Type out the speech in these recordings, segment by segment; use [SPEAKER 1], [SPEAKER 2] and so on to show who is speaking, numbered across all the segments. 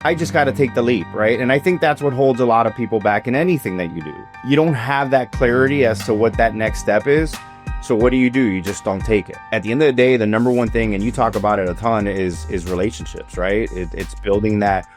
[SPEAKER 1] I just got to take the leap, right? And I think that's what holds a lot of people back in anything that you do. You don't have that clarity as to what that next step is. So what do? You just don't take it. At the end of the day, the number one thing, and you talk about it a ton, is relationships, right? It's building that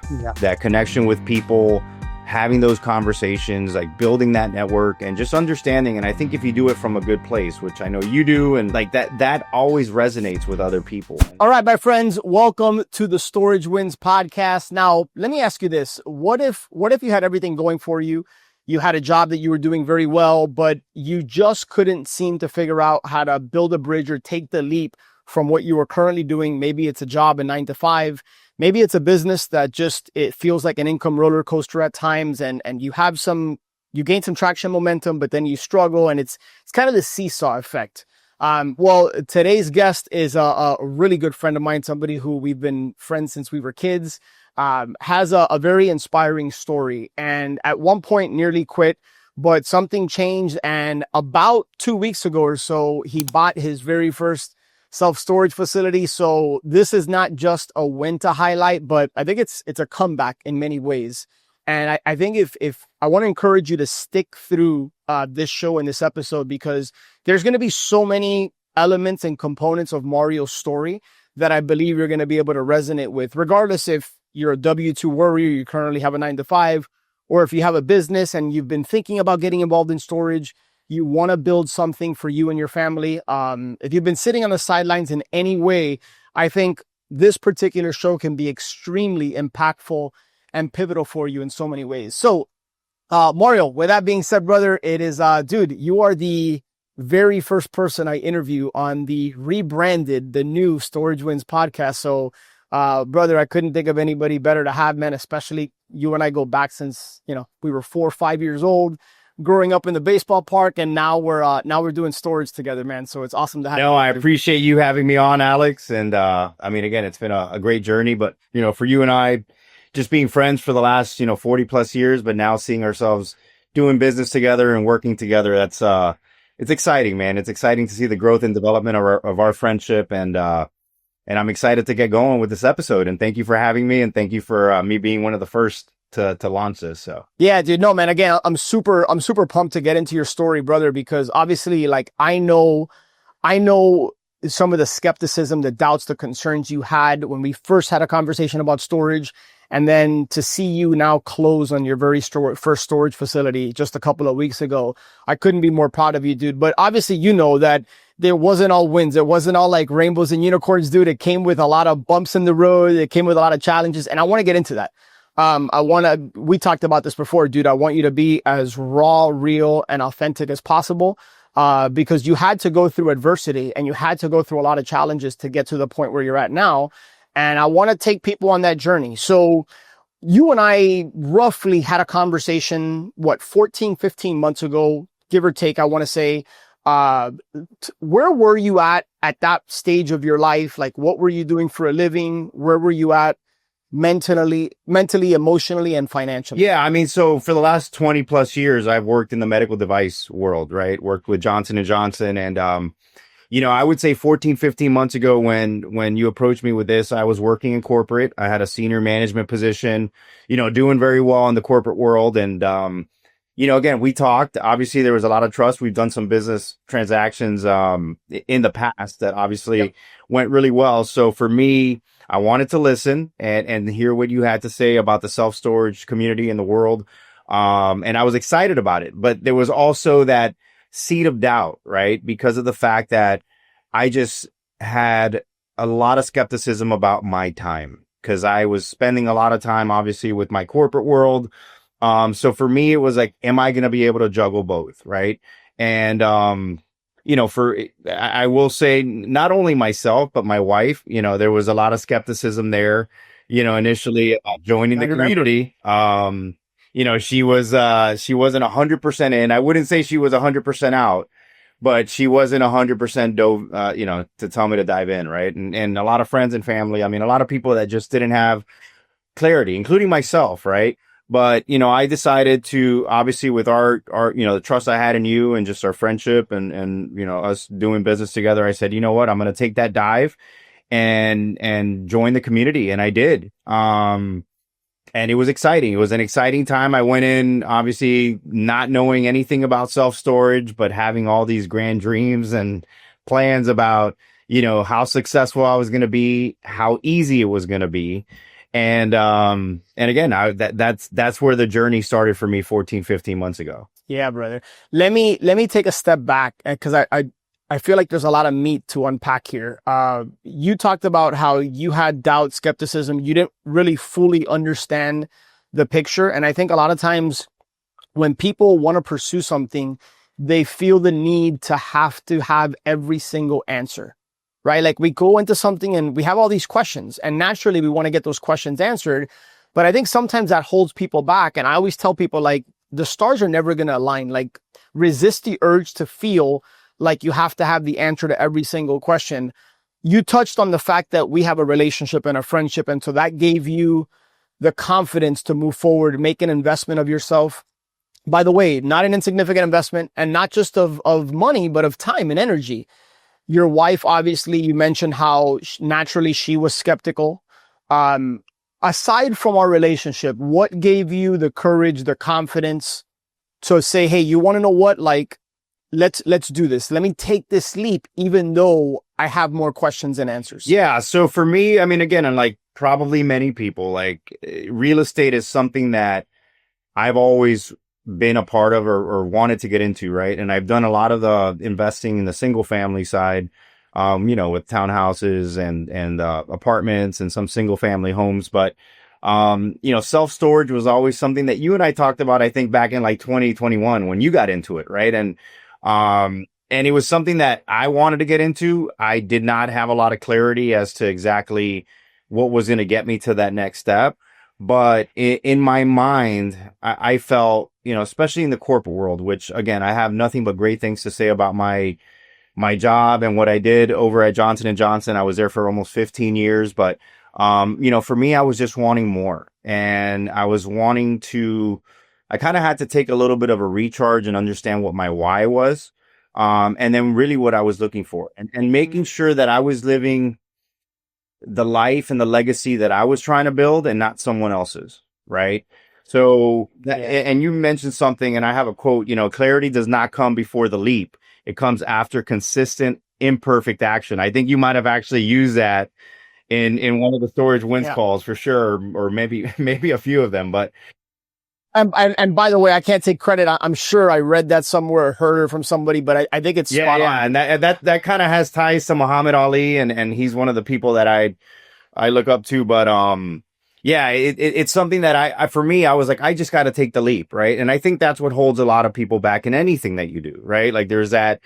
[SPEAKER 1] connection with people, having those conversations, like building that network and just understanding. And I think if you do it from a good place, which I know you do, and like that always resonates with other people.
[SPEAKER 2] All right, my friends, welcome to the Storage Wins podcast. Now, let me ask you this. What if you had everything going for you? You had a job that you were doing very well, but you just couldn't seem to figure out how to build a bridge or take the leap from what you were currently doing. Maybe it's a job, a 9-to-5. Maybe it's a business that it feels like an income roller coaster at times, and you gain some traction momentum, but then you struggle, and it's kind of the seesaw effect. Well, today's guest is a really good friend of mine, somebody who we've been friends since we were kids, has a very inspiring story, and at one point nearly quit, but something changed, and about 2 weeks ago or so, he bought his very first self-storage facility. So this is not just a win to highlight, but I think it's a comeback in many ways. And I think if I want to encourage you to stick through this show and this episode, because there's going to be so many elements and components of Mario's story that I believe you're going to be able to resonate with, regardless if you're a W-2 warrior, you currently have a 9-to-5, or if you have a business and you've been thinking about getting involved in storage, you want to build something for you and your family. If you've been sitting on the sidelines in any way, I think this particular show can be extremely impactful and pivotal for you in so many ways. So, Mario, with that being said, brother, it is, dude, you are the very first person I interview on the new Storage Wins podcast. So, brother, I couldn't think of anybody better to have, man, especially you and I go back since, we were 4 or 5 years old, growing up in the baseball park, and now we're doing storage together, man. So it's awesome to have you.
[SPEAKER 1] No, I appreciate you having me on, Alex. And I mean, again, it's been a great journey, but for you and I, just being friends for the last 40 plus years, but now seeing ourselves doing business together and working together, that's it's exciting, man. It's exciting to see the growth and development of our friendship, and I'm excited to get going with this episode. And thank you for having me, and thank you for me being one of the first to launch this. So
[SPEAKER 2] yeah, dude, no, man, again, I'm super pumped to get into your story, brother, because obviously, like, I know some of the skepticism, the doubts, the concerns you had when we first had a conversation about storage, and then to see you now close on your very first storage facility just a couple of weeks ago, I couldn't be more proud of you, dude. But obviously, that there wasn't all wins. It wasn't all like rainbows and unicorns, dude. It came with a lot of bumps in the road. It came with a lot of challenges, and I want to get into that. We talked about this before, dude. I want you to be as raw, real, and authentic as possible, because you had to go through adversity and you had to go through a lot of challenges to get to the point where you're at now. And I want to take people on that journey. So you and I roughly had a conversation, 14, 15 months ago, give or take, I want to say. Where were you at that stage of your life? Like, what were you doing for a living? Where were you at mentally, emotionally, and financially?
[SPEAKER 1] Yeah, I mean, so for the last 20 plus years, I've worked in the medical device world, right? Worked with Johnson & Johnson. And, I would say 14, 15 months ago when you approached me with this, I was working in corporate. I had a senior management position, doing very well in the corporate world. And, again, we talked. Obviously, there was a lot of trust. We've done some business transactions in the past that obviously went really well. So for me, I wanted to listen and hear what you had to say about the self-storage community in the world. And I was excited about it. But there was also that seed of doubt, right? Because of the fact that I just had a lot of skepticism about my time, because I was spending a lot of time, obviously, with my corporate world. So for me, it was like, am I going to be able to juggle both? Right. And, I will say not only myself, but my wife, there was a lot of skepticism there, initially joining the community. She wasn't 100% in. I wouldn't say she was 100% out, but she wasn't 100% dove, to tell me to dive in. Right. And a lot of friends and family, I mean, a lot of people that just didn't have clarity, including myself. Right. But, I decided to, obviously, with our, the trust I had in you and just our friendship and, us doing business together, I said, you know what, I'm going to take that dive and join the community. And I did. And it was exciting. It was an exciting time. I went in obviously not knowing anything about self storage, but having all these grand dreams and plans about, how successful I was going to be, how easy it was going to be. And again, that's where the journey started for me 14, 15 months ago.
[SPEAKER 2] Yeah, brother. Let me take a step back because I feel like there's a lot of meat to unpack here. You talked about how you had doubt, skepticism. You didn't really fully understand the picture. And I think a lot of times when people want to pursue something, they feel the need to have every single answer, right? Like we go into something and we have all these questions and naturally we want to get those questions answered. But I think sometimes that holds people back. And I always tell people like the stars are never going to align. Like resist the urge to feel like you have to have the answer to every single question. You touched on the fact that we have a relationship and a friendship. And so that gave you the confidence to move forward, make an investment of yourself. By the way, not an insignificant investment and not just of money, but of time and energy. Your wife, obviously, you mentioned how naturally she was skeptical. Aside from our relationship, what gave you the courage, the confidence to say, hey, you want to know what? Like, let's do this. Let me take this leap, even though I have more questions than answers.
[SPEAKER 1] Yeah. So for me, I mean, again, unlike probably many people, like real estate is something that I've always been a part of or wanted to get into, right? And I've done a lot of the investing in the single family side, with townhouses and apartments and some single family homes. But, self-storage was always something that you and I talked about, I think back in like 2021 when you got into it, right? And it was something that I wanted to get into. I did not have a lot of clarity as to exactly what was going to get me to that next step. But in my mind, I felt, especially in the corporate world, which again, I have nothing but great things to say about my job and what I did over at Johnson and Johnson. I was there for almost 15 years, but, for me, I was just wanting more and I was wanting I kind of had to take a little bit of a recharge and understand what my why was. And then really what I was looking for and making sure that I was living the life and the legacy that I was trying to build and not someone else's. Right. So and you mentioned something and I have a quote, clarity does not come before the leap. It comes after consistent, imperfect action. I think you might have actually used that in one of the Storage Wins calls for sure, or maybe a few of them, but.
[SPEAKER 2] And by the way, I can't take credit. I'm sure I read that somewhere or heard it from somebody, but I think it's spot on.
[SPEAKER 1] And that kind of has ties to Muhammad Ali, and he's one of the people that I look up to. But it's something that for me, I was like, I just got to take the leap, right? And I think that's what holds a lot of people back in anything that you do, right? Like there's that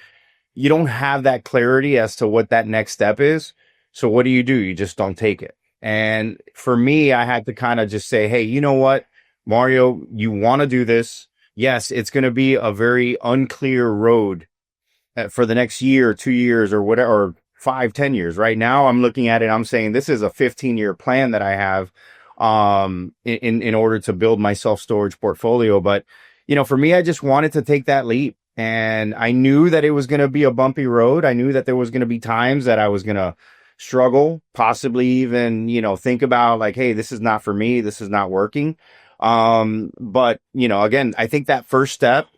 [SPEAKER 1] you don't have that clarity as to what that next step is. So what do? You just don't take it. And for me, I had to kind of just say, hey, you know what? Mario, you want to do this. Yes, it's going to be a very unclear road for the next year, 2 years or whatever, or 5, 10 years. Right now, I'm looking at it. I'm saying this is a 15-year plan that I have in order to build my self-storage portfolio. But, for me, I just wanted to take that leap. And I knew that it was going to be a bumpy road. I knew that there was going to be times that I was going to struggle, possibly even, think about like, hey, this is not for me. This is not working. But again, I think that first step,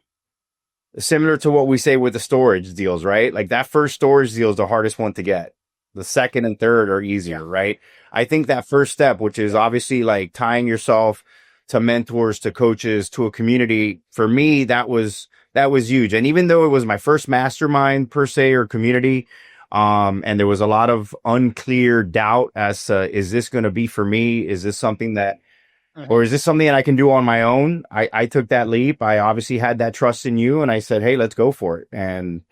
[SPEAKER 1] similar to what we say with the storage deals, right? Like that first storage deal is the hardest one to get. The second and third are easier, right? I think that first step, which is obviously like tying yourself to mentors, to coaches, to a community, for me, that was huge. And even though it was my first mastermind per se or community, and there was a lot of unclear doubt as to, is this going to be for me? Is this something that, or is this something that I can do on my own? I took that leap. I obviously had that trust in you and I said, hey, let's go for it. And,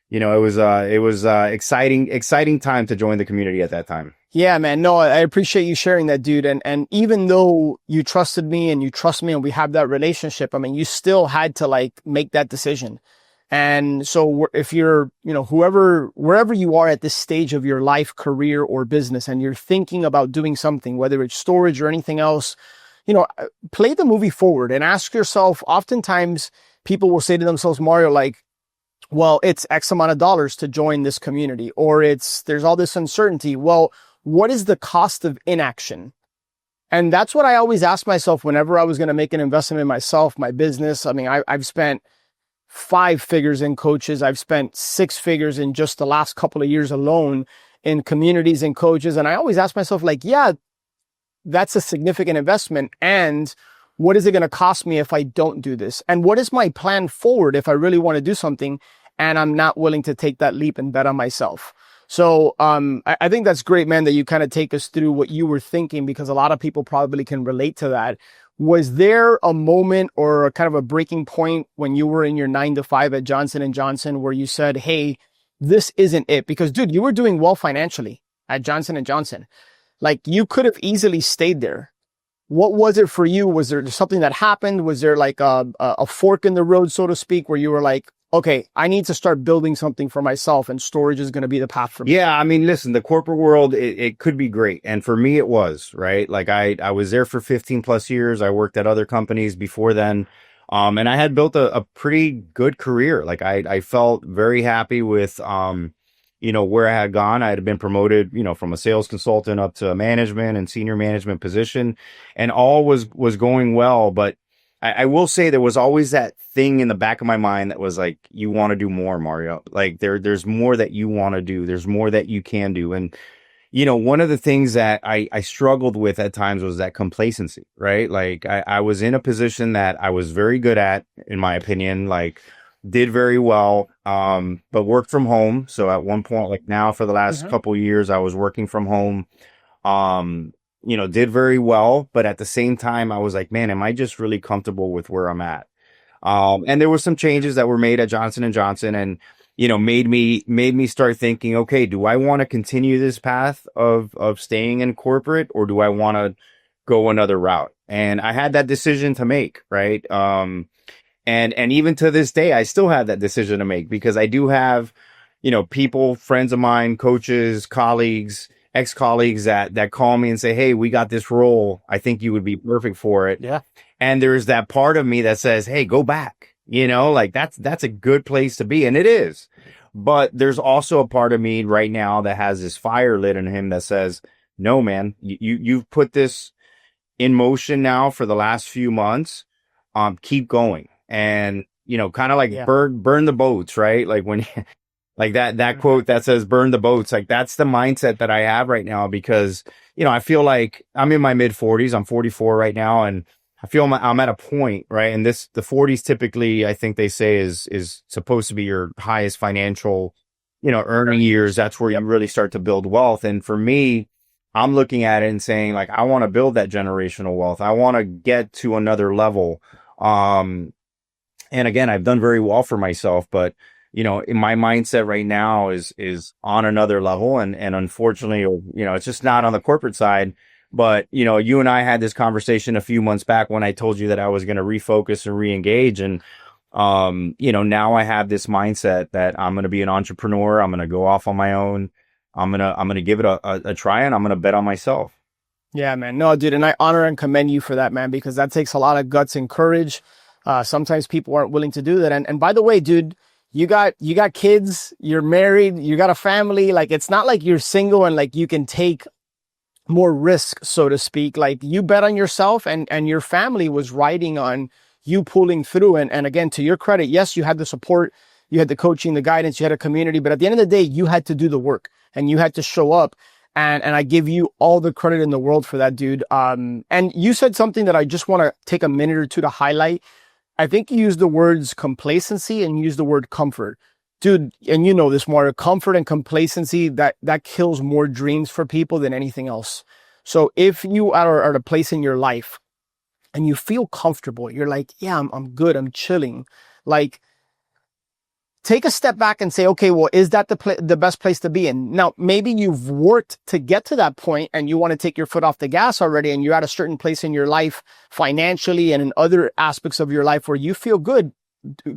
[SPEAKER 1] it was exciting time to join the community at that time.
[SPEAKER 2] Yeah, man. No, I appreciate you sharing that, dude. And even though you trusted me and you trust me and we have that relationship, I mean, you still had to like make that decision. And so if you're, wherever you are at this stage of your life, career, or business, and you're thinking about doing something, whether it's storage or anything else, play the movie forward and ask yourself, oftentimes people will say to themselves, Mario, like, well, it's X amount of dollars to join this community, or there's all this uncertainty. Well, what is the cost of inaction? And that's what I always asked myself whenever I was going to make an investment in myself, my business. I mean, I've spent 5 figures in coaches. I've spent 6 figures in just the last couple of years alone in communities and coaches. And I always ask myself, like, yeah, that's a significant investment. And what is it going to cost me if I don't do this? And what is my plan forward if I really want to do something and I'm not willing to take that leap and bet on myself? So I think that's great, man, that you kind of take us through what you were thinking, because a lot of people probably can relate to that. Was there a moment or a kind of a breaking point when you were in your 9 to 5 at Johnson & Johnson where you said, hey, this isn't it? Because, dude, you were doing well financially at Johnson & Johnson. Like, you could have easily stayed there. What was it for you? Was there something that happened? Was there like a fork in the road, so to speak, where you were like, okay, I need to start building something for myself and storage is going to be the path for me?
[SPEAKER 1] Yeah, I mean, listen, the corporate world, it could be great. And for me, it was, right? Like I was there for 15 plus years. I worked at other companies before then. And I had built a pretty good career. Like I felt very happy with, where I had gone. I had been promoted, from a sales consultant up to a management and senior management position, and all was going well. But I will say there was always that thing in the back of my mind that was like, you want to do more, Mario. Like there's more that you want to do. There's more that you can do. And, one of the things that I struggled with at times was that complacency, right? Like I was in a position that I was very good at, in my opinion, like did very well, but worked from home. So at one point, like now for the last couple of years, I was working from home. Did very well, but at the same time, I was like, man, am I just really comfortable with where I'm at? And there were some changes that were made at Johnson & Johnson and, made me start thinking, okay, do I want to continue this path of staying in corporate, or do I want to go another route? And I had that decision to make, right? And even to this day, I still have that decision to make, because I do have, people, friends of mine, coaches, colleagues, ex-colleagues that call me and say, hey, we got this role. I think you would be perfect for it.
[SPEAKER 2] Yeah.
[SPEAKER 1] And there's that part of me that says, hey, go back, like that's a good place to be. And it is. But there's also a part of me right now that has this fire lit in him that says, no, man, you've put this in motion now for the last few months. Keep going. And, kind of like burn the boats, right? Like when like that quote that says burn the boats, like that's the mindset that I have right now, because, I feel like I'm in my mid 40s. I'm 44 right now. And I feel I'm at a point, right? And the 40s typically, I think they say is supposed to be your highest financial, earning years. That's where you really start to build wealth. And for me, I'm looking at it and saying, like, I want to build that generational wealth. I want to get to another level. And again, I've done very well for myself, but in my mindset right now is on another level. And unfortunately, it's just not on the corporate side. But, you and I had this conversation a few months back when I told you that I was going to refocus and reengage. And, now I have this mindset that I'm going to be an entrepreneur. I'm going to go off on my own. I'm going to give it a try, and I'm going to bet on myself.
[SPEAKER 2] Yeah, man. No, dude. And I honor and commend you for that, man, because that takes a lot of guts and courage. Sometimes people aren't willing to do that. And by the way, dude, you got kids, you're married, you got a family. Like, it's not like you're single and like you can take more risk, so to speak. Like, you bet on yourself, and your family was riding on you pulling through. And again, to your credit, yes, you had the support, you had the coaching, the guidance, you had a community, but at the end of the day, you had to do the work and you had to show up. And I give you all the credit in the world for that, dude. And you said something that I just want to take a minute or two to highlight. I think you used the words complacency and you used the word comfort. Dude, and you know this, Mario, comfort and complacency, that kills more dreams for people than anything else. So if you are at a place in your life and you feel comfortable, you're like, yeah, I'm good, I'm chilling. Like, take a step back and say, okay, well, is that the best place to be in? Now, maybe you've worked to get to that point and you want to take your foot off the gas already, and you're at a certain place in your life financially and in other aspects of your life where you feel good.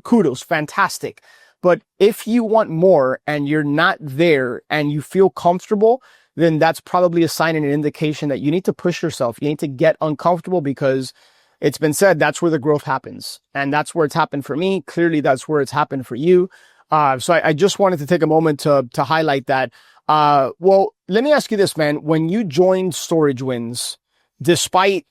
[SPEAKER 2] Kudos, fantastic. But if you want more and you're not there and you feel comfortable, then that's probably a sign and an indication that you need to push yourself. You need to get uncomfortable, because it's been said that's where the growth happens. And that's where it's happened for me. Clearly, that's where it's happened for you. So I just wanted to take a moment to highlight that. Well, let me ask you this, man. When you joined Storage Wins, despite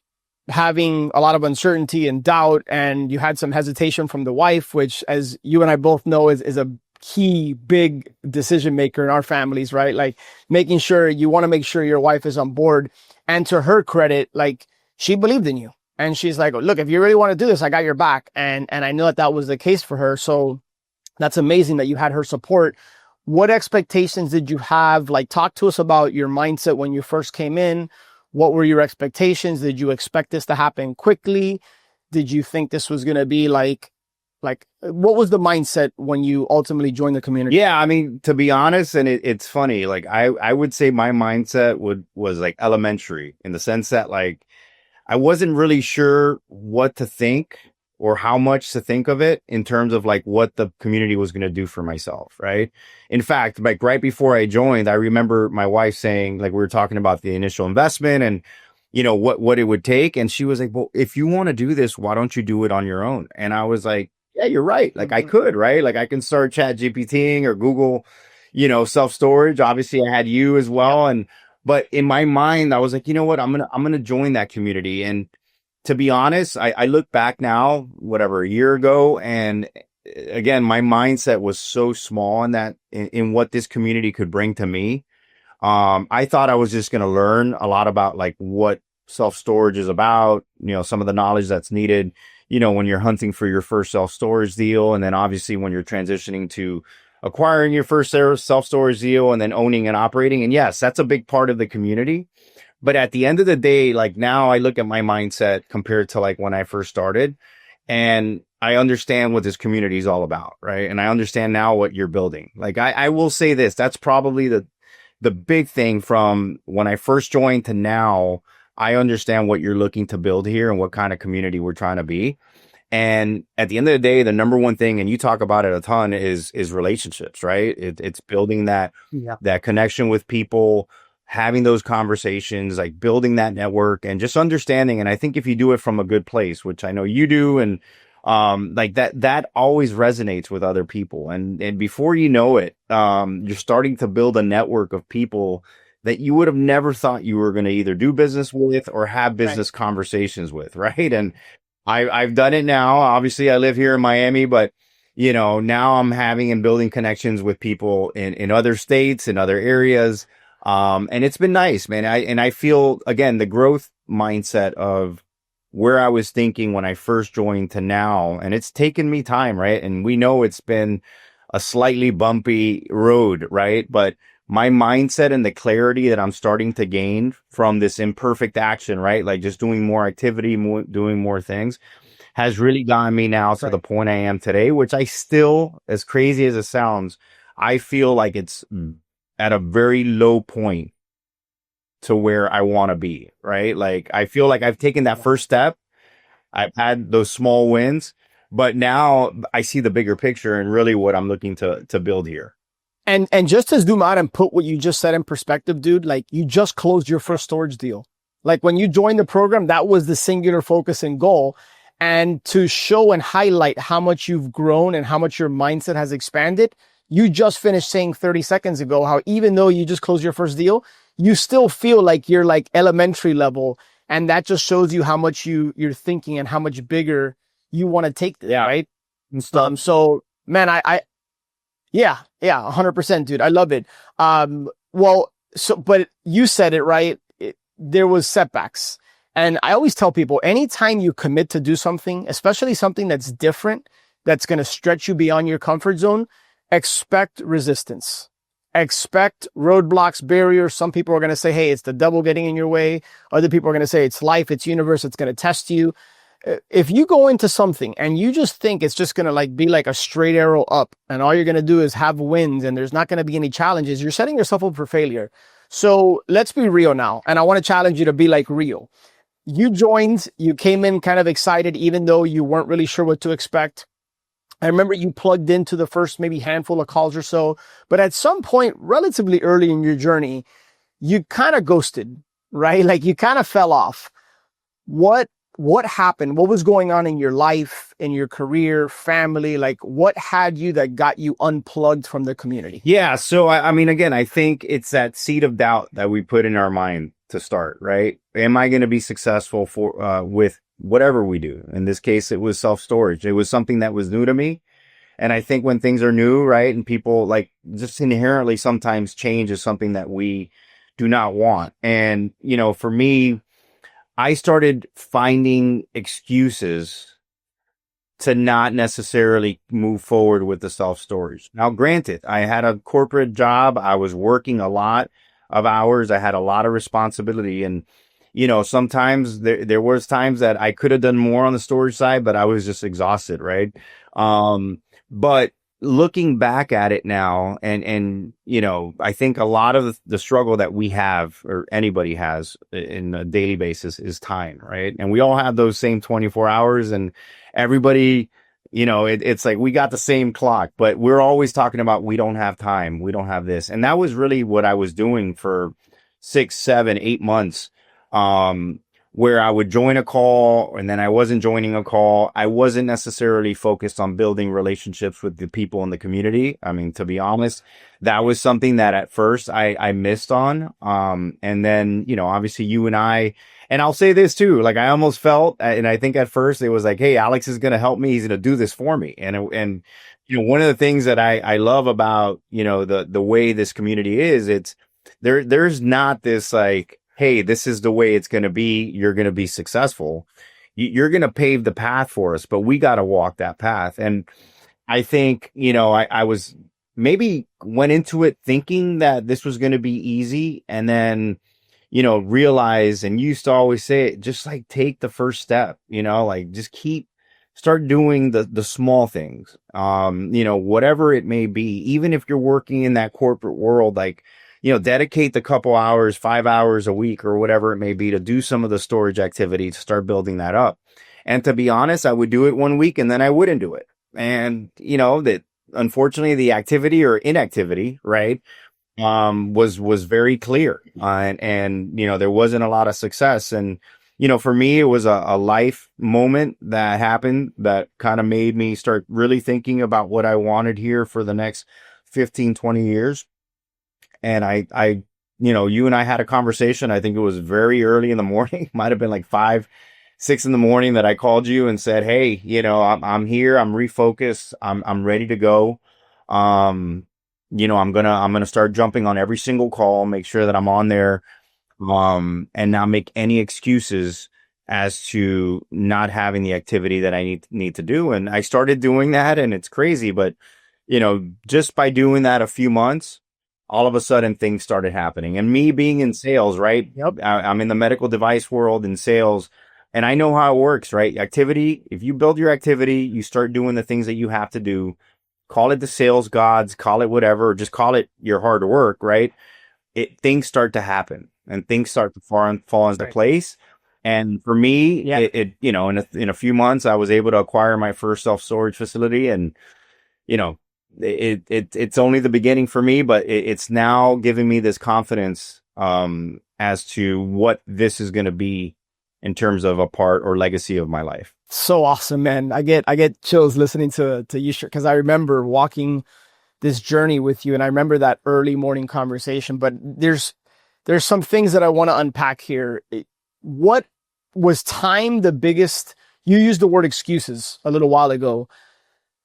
[SPEAKER 2] having a lot of uncertainty and doubt, and you had some hesitation from the wife, which, as you and I both know, is a key big decision maker in our families, right? Like making sure you want to make sure your wife is on board. And to her credit, like she believed in you. And she's like, look, if you really want to do this, I got your back. And I know that was the case for her. So that's amazing that you had her support. What expectations did you have? Like, talk to us about your mindset when you first came in. What were your expectations? Did you expect this to happen quickly? Did you think this was going to be like, what was the mindset when you ultimately joined the community?
[SPEAKER 1] Yeah, I mean, to be honest, and it's funny, like I would say my mindset was like elementary, in the sense that like I wasn't really sure what to think or how much to think of it in terms of like what the community was going to do for myself, right? In fact, like right before I joined, I remember my wife saying, like, we were talking about the initial investment and what it would take, and she was like, well, if you want to do this, why don't you do it on your own? And I was like, yeah, you're right. Like I could, right? Like I can start chat GPTing or Google, self-storage. Obviously I had you as well. But in my mind, I was like, you know what? I'm going to join that community. And to be honest, I look back now, whatever, a year ago. And again, my mindset was so small in what this community could bring to me. I thought I was just going to learn a lot about like what self-storage is about, some of the knowledge that's needed, when you're hunting for your first self-storage deal. And then obviously when you're transitioning to acquiring your first self-storage deal and then owning and operating. And yes, that's a big part of the community. But at the end of the day, like now I look at my mindset compared to like when I first started, and I understand what this community is all about. Right. And I understand now what you're building. Like I will say this, that's probably the big thing from when I first joined to now. I understand what you're looking to build here and what kind of community we're trying to be. And at the end of the day, the number one thing, and you talk about it a ton, is relationships, right? It's building that connection with people, having those conversations, like building that network and just understanding. And I think if you do it from a good place, which I know you do, and like that always resonates with other people. And before you know it, you're starting to build a network of people that you would have never thought you were going to either do business with or have business conversations with, right? And I've done it now. Obviously, I live here in Miami, but now I'm having and building connections with people in other states, in other areas. And it's been nice, man. I feel, again, the growth mindset of where I was thinking when I first joined to now, and it's taken me time, right? And we know it's been a slightly bumpy road, right? But my mindset and the clarity that I'm starting to gain from this imperfect action, right? Like just doing more activity, doing more things, has really gotten me now to the point I am today, which I still, as crazy as it sounds, I feel like it's at a very low point to where I want to be, right? Like I feel like I've taken that first step. I've had those small wins, but now I see the bigger picture and really what I'm looking to build here.
[SPEAKER 2] And just to zoom out and put what you just said in perspective, dude, like you just closed your first storage deal. Like when you joined the program, that was the singular focus and goal. And to show and highlight how much you've grown and how much your mindset has expanded, you just finished saying 30 seconds ago how even though you just closed your first deal, you still feel like you're like elementary level. And that just shows you how much you're thinking and how much bigger you want to take this, right? So man, yeah, 100%, dude. I love it. But you said it right. There was setbacks. And I always tell people, anytime you commit to do something, especially something that's different, that's going to stretch you beyond your comfort zone, expect resistance. Expect roadblocks, barriers. Some people are going to say, hey, it's the devil getting in your way. Other people are going to say it's life, it's universe, it's going to test you. If you go into something and you just think it's just going to like be like a straight arrow up and all you're going to do is have wins and there's not going to be any challenges, you're setting yourself up for failure. So let's be real now. And I want to challenge you to be like real. You joined, you came in kind of excited, even though you weren't really sure what to expect. I remember you plugged into the first maybe handful of calls or so, but at some point relatively early in your journey, you kind of ghosted, right? Like you kind of fell off. What happened? What was going on in your life, in your career, family? Like what had you that got you unplugged from the community?
[SPEAKER 1] Yeah. So, I mean, again, I think it's that seed of doubt that we put in our mind to start, right? Am I going to be successful with whatever we do? In this case, it was self-storage. It was something that was new to me. And I think when things are new, right, and people like just inherently sometimes change is something that we do not want. And, for me, I started finding excuses to not necessarily move forward with the self storage. Now, granted, I had a corporate job. I was working a lot of hours. I had a lot of responsibility. And, sometimes there was times that I could have done more on the storage side, but I was just exhausted. Right. But looking back at it now and, I think a lot of the struggle that we have or anybody has in a daily basis is time. Right. And we all have those same 24 hours and everybody, it's like we got the same clock, but we're always talking about we don't have time. We don't have this. And that was really what I was doing for 6, 7, 8 months. Where I would join a call and then I wasn't joining a call. I wasn't necessarily focused on building relationships with the people in the community. I mean, to be honest, that was something that at first I missed on. And then, obviously you and I'll say this too, like I almost felt, and I think at first it was like, hey, Alex is going to help me. He's going to do this for me. And, one of the things that I love about, the way this community is, there's not this like, hey, this is the way it's going to be. You're going to be successful. You're going to pave the path for us, but we got to walk that path. And I think, I was maybe went into it thinking that this was going to be easy and then, realize and used to always say it, just like take the first step, like just start doing the small things, whatever it may be, even if you're working in that corporate world, like, dedicate the couple hours, 5 hours a week or whatever it may be to do some of the storage activity to start building that up. And to be honest, I would do it 1 week and then I wouldn't do it. And, that unfortunately the activity or inactivity, right, was very clear. And, there wasn't a lot of success. And, for me, it was a life moment that happened that kind of made me start really thinking about what I wanted here for the next 15, 20 years. And I, you and I had a conversation. I think it was very early in the morning. Might have been like 5, 6 in the morning that I called you and said, hey, I'm here. I'm refocused. I'm ready to go. I'm going to start jumping on every single call, make sure that I'm on there. And not make any excuses as to not having the activity that I need to do. And I started doing that and it's crazy, but just by doing that a few months, all of a sudden things started happening. And me being in sales, right?
[SPEAKER 2] Yep.
[SPEAKER 1] I'm in the medical device world in sales and I know how it works, right? Activity, if you build your activity, you start doing the things that you have to do, call it the sales gods, call it whatever, or just call it your hard work, right? Things start to happen and things start to fall into place. And for me, in a few months, I was able to acquire my first self-storage facility and, it's only the beginning for me, but it's now giving me this confidence as to what this is going to be in terms of a part or legacy of my life.
[SPEAKER 2] So awesome, man. I get chills listening to you because I remember walking this journey with you and I remember that early morning conversation, but there's some things that I want to unpack here. What was time the biggest? You used the word excuses a little while ago.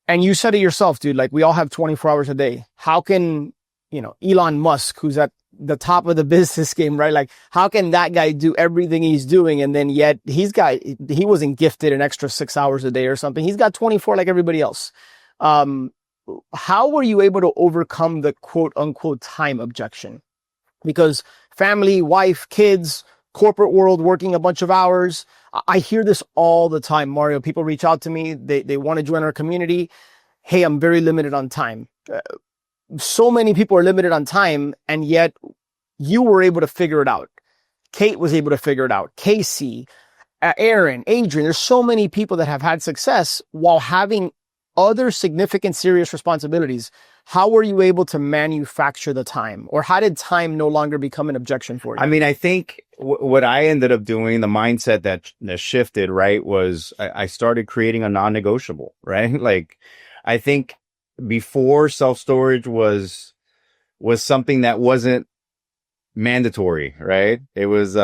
[SPEAKER 2] And you said it yourself, dude, like we all have 24 hours a day. How can, Elon Musk, who's at the top of the business game, right? Like, how can that guy do everything he's doing? And then yet he wasn't gifted an extra 6 hours a day or something. He's got 24 like everybody else. How were you able to overcome the quote unquote time objection? Because family, wife, kids, corporate world, working a bunch of hours. I hear this all the time, Mario. People reach out to me. They want to join our community. Hey, I'm very limited on time. So many people are limited on time, and yet you were able to figure it out. Kate was able to figure it out. Casey, Aaron, Adrian. There's so many people that have had success while having other significant, serious responsibilities. How were you able to manufacture the time? Or how did time no longer become an objection for you?
[SPEAKER 1] I mean, I think what I ended up doing, the mindset that shifted, right, was I started creating a non-negotiable, right? Like, I think before self-storage was something that wasn't mandatory, right? It was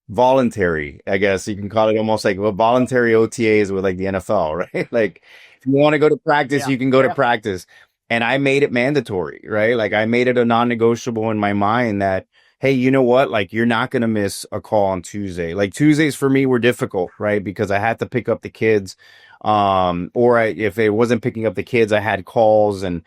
[SPEAKER 1] voluntary, I guess you can call it, almost like well, voluntary OTAs with like the NFL, right? Like if you want to go to practice,
[SPEAKER 2] Yeah.
[SPEAKER 1] you can go to practice. And I made it mandatory, right? Like I made it a non-negotiable in my mind that, hey, you know what? Like you're not going to miss a call on Tuesday. Like Tuesdays for me were difficult, right? Because I had to pick up the kids. If it wasn't picking up the kids, I had calls. And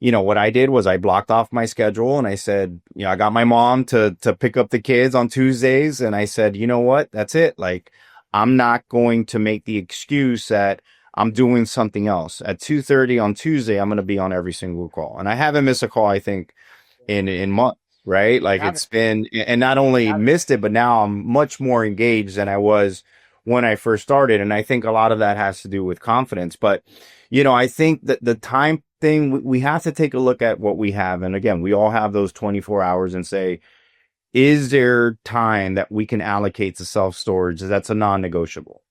[SPEAKER 1] what I did was I blocked off my schedule and I said, I got my mom to pick up the kids on Tuesdays. And I said, you know what? That's it. Like, I'm not going to make the excuse that I'm doing something else. At 2:30 on Tuesday, I'm going to be on every single call. And I haven't missed a call, I think, in months, right?
[SPEAKER 2] You
[SPEAKER 1] Like
[SPEAKER 2] have it.
[SPEAKER 1] it's been, and not only missed it, but now I'm much more engaged than I was when I first started. And I think a lot of that has to do with confidence. But, I think that the time thing, we have to take a look at what we have. And again, we all have those 24 hours and say, is there time that we can allocate to self-storage? That's a non-negotiable.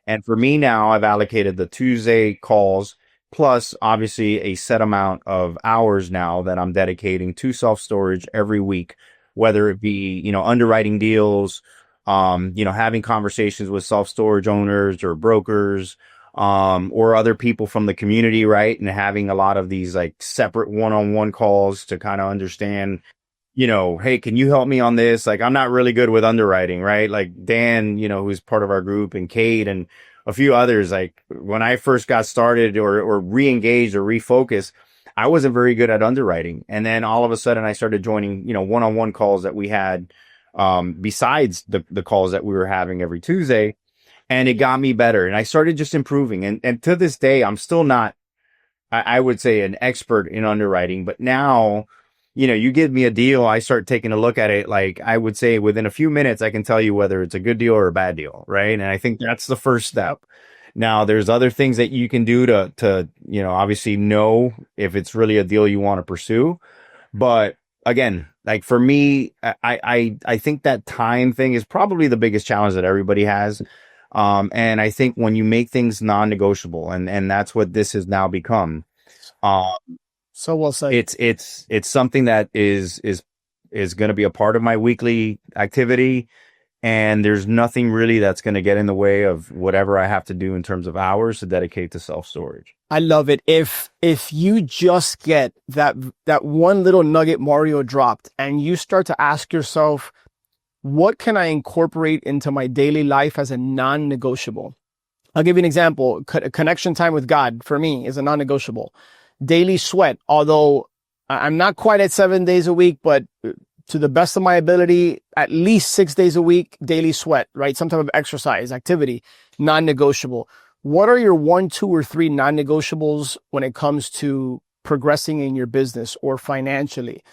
[SPEAKER 1] And for me now, I've allocated the Tuesday calls plus obviously a set amount of hours now that I'm dedicating to self-storage every week, whether it be, underwriting deals, having conversations with self-storage owners or brokers, or other people from the community, right? And having a lot of these like separate one-on-one calls to kind of understand, hey, can you help me on this? Like, I'm not really good with underwriting, right? Like Dan, who's part of our group, and Kate and a few others. Like when I first got started or re-engaged or refocused, I wasn't very good at underwriting. And then all of a sudden I started joining, one-on-one calls that we had, besides the calls that we were having every Tuesday. And it got me better. And I started just improving. And to this day, I'm still not, I would say, an expert in underwriting, but now, you give me a deal, I start taking a look at it. Like I would say within a few minutes, I can tell you whether it's a good deal or a bad deal. Right. And I think that's the first step. Now there's other things that you can do to, obviously know if it's really a deal you want to pursue. But again, like for me, I think that time thing is probably the biggest challenge that everybody has. And I think when you make things non-negotiable, and that's what this has now become, uh,
[SPEAKER 2] So well said.
[SPEAKER 1] it's something that is going to be a part of my weekly activity. And there's nothing really that's going to get in the way of whatever I have to do in terms of hours to dedicate to self-storage.
[SPEAKER 2] I love it. If you just get that one little nugget Mario dropped and you start to ask yourself, what can I incorporate into my daily life as a non-negotiable? I'll give you an example. Connection time with God for me is a non-negotiable. Daily sweat, although I'm not quite at 7 days a week, but to the best of my ability, at least 6 days a week, daily sweat, right? Some type of exercise, activity, non-negotiable. What are your 1, 2, or 3 non-negotiables when it comes to progressing in your business or financially?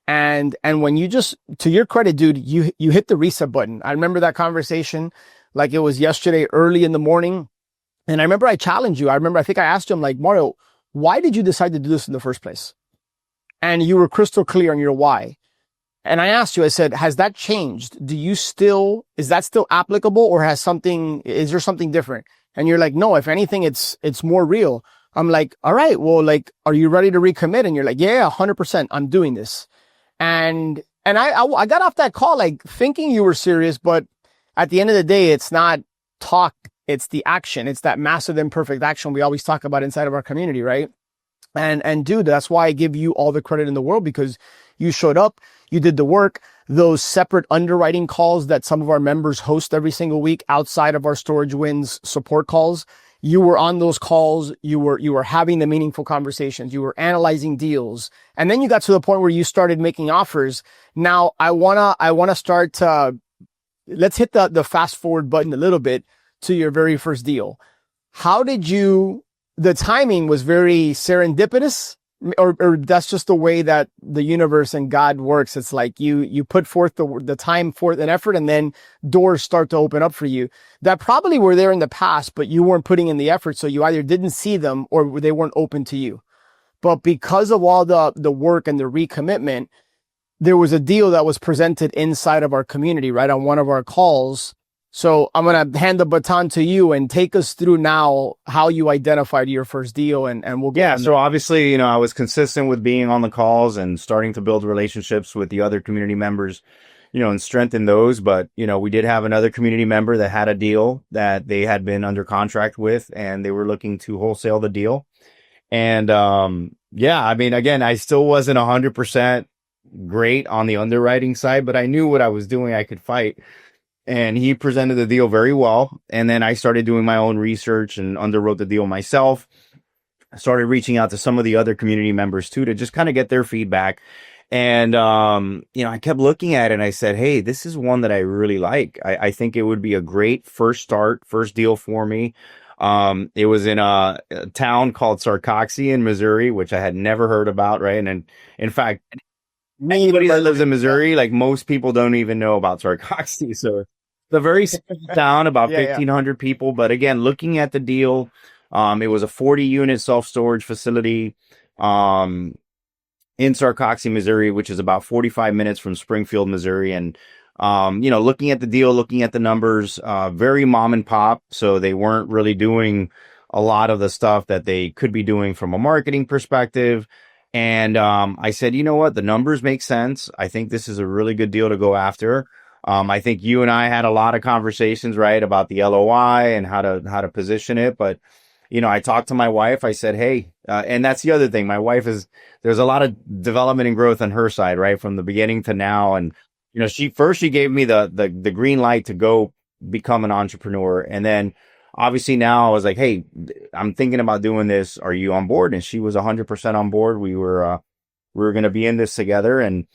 [SPEAKER 2] And when you just, to your credit, dude, you hit the reset button. I remember that conversation like it was yesterday, early in the morning. And I remember I challenged you. I think I asked you, I'm like, Mario, why did you decide to do this in the first place? And you were crystal clear on your why. And I asked you, I said, has that changed? Is that still applicable, or is there something different? And you're like, no, if anything, it's more real. I'm like, all right, well, like, are you ready to recommit? And you're like, yeah, 100%, I'm doing this. And I got off that call, like thinking you were serious, but at the end of the day, it's not talk. It's the action. It's that massive imperfect action we always talk about inside of our community, right? And dude, that's why I give you all the credit in the world, because you showed up, you did the work. Those separate underwriting calls that some of our members host every single week outside of our Storage Wins support calls, you were on those calls. You were having the meaningful conversations. You were analyzing deals. And then you got to the point where you started making offers. Now I wanna start to, let's hit the fast forward button a little bit to your very first deal. The timing was very serendipitous, or that's just the way that the universe and God works. It's like you put forth the time, forth and effort, and then doors start to open up for you that probably were there in the past, but you weren't putting in the effort. So you either didn't see them or they weren't open to you. But because of all the work and the recommitment, there was a deal that was presented inside of our community, right, on one of our calls. So I'm going to hand the baton to you and take us through now how you identified your first deal, and we'll go.
[SPEAKER 1] Yeah. So obviously, I was consistent with being on the calls and starting to build relationships with the other community members, and strengthen those. But, we did have another community member that had a deal that they had been under contract with, and they were looking to wholesale the deal. And, yeah, I mean, again, I still wasn't 100% great on the underwriting side, but I knew what I was doing. I could fight. And he presented the deal very well. And then I started doing my own research and underwrote the deal myself. I started reaching out to some of the other community members too, to just kind of get their feedback. And, I kept looking at it and I said, hey, this is one that I really like. I think it would be a great first deal for me. It was in a town called Sarcoxie in Missouri, which I had never heard about. Right. And in fact, anybody that lives in Missouri, like most people don't even know about Sarcoxie. So it's a very small town, about 1,500 people. But again, looking at the deal, it was a 40-unit self-storage facility in Sarcoxie, Missouri, which is about 45 minutes from Springfield, Missouri. And, looking at the deal, looking at the numbers, very mom and pop. So they weren't really doing a lot of the stuff that they could be doing from a marketing perspective. And I said, you know what? The numbers make sense. I think this is a really good deal to go after. I think you and I had a lot of conversations, right, about the LOI and how to position it. But, I talked to my wife. I said, hey, and that's the other thing. My wife there's a lot of development and growth on her side, right, from the beginning to now. And, she gave me the green light to go become an entrepreneur. And then obviously now I was like, hey, I'm thinking about doing this. Are you on board? And she was 100% on board. We were going to be in this together. And,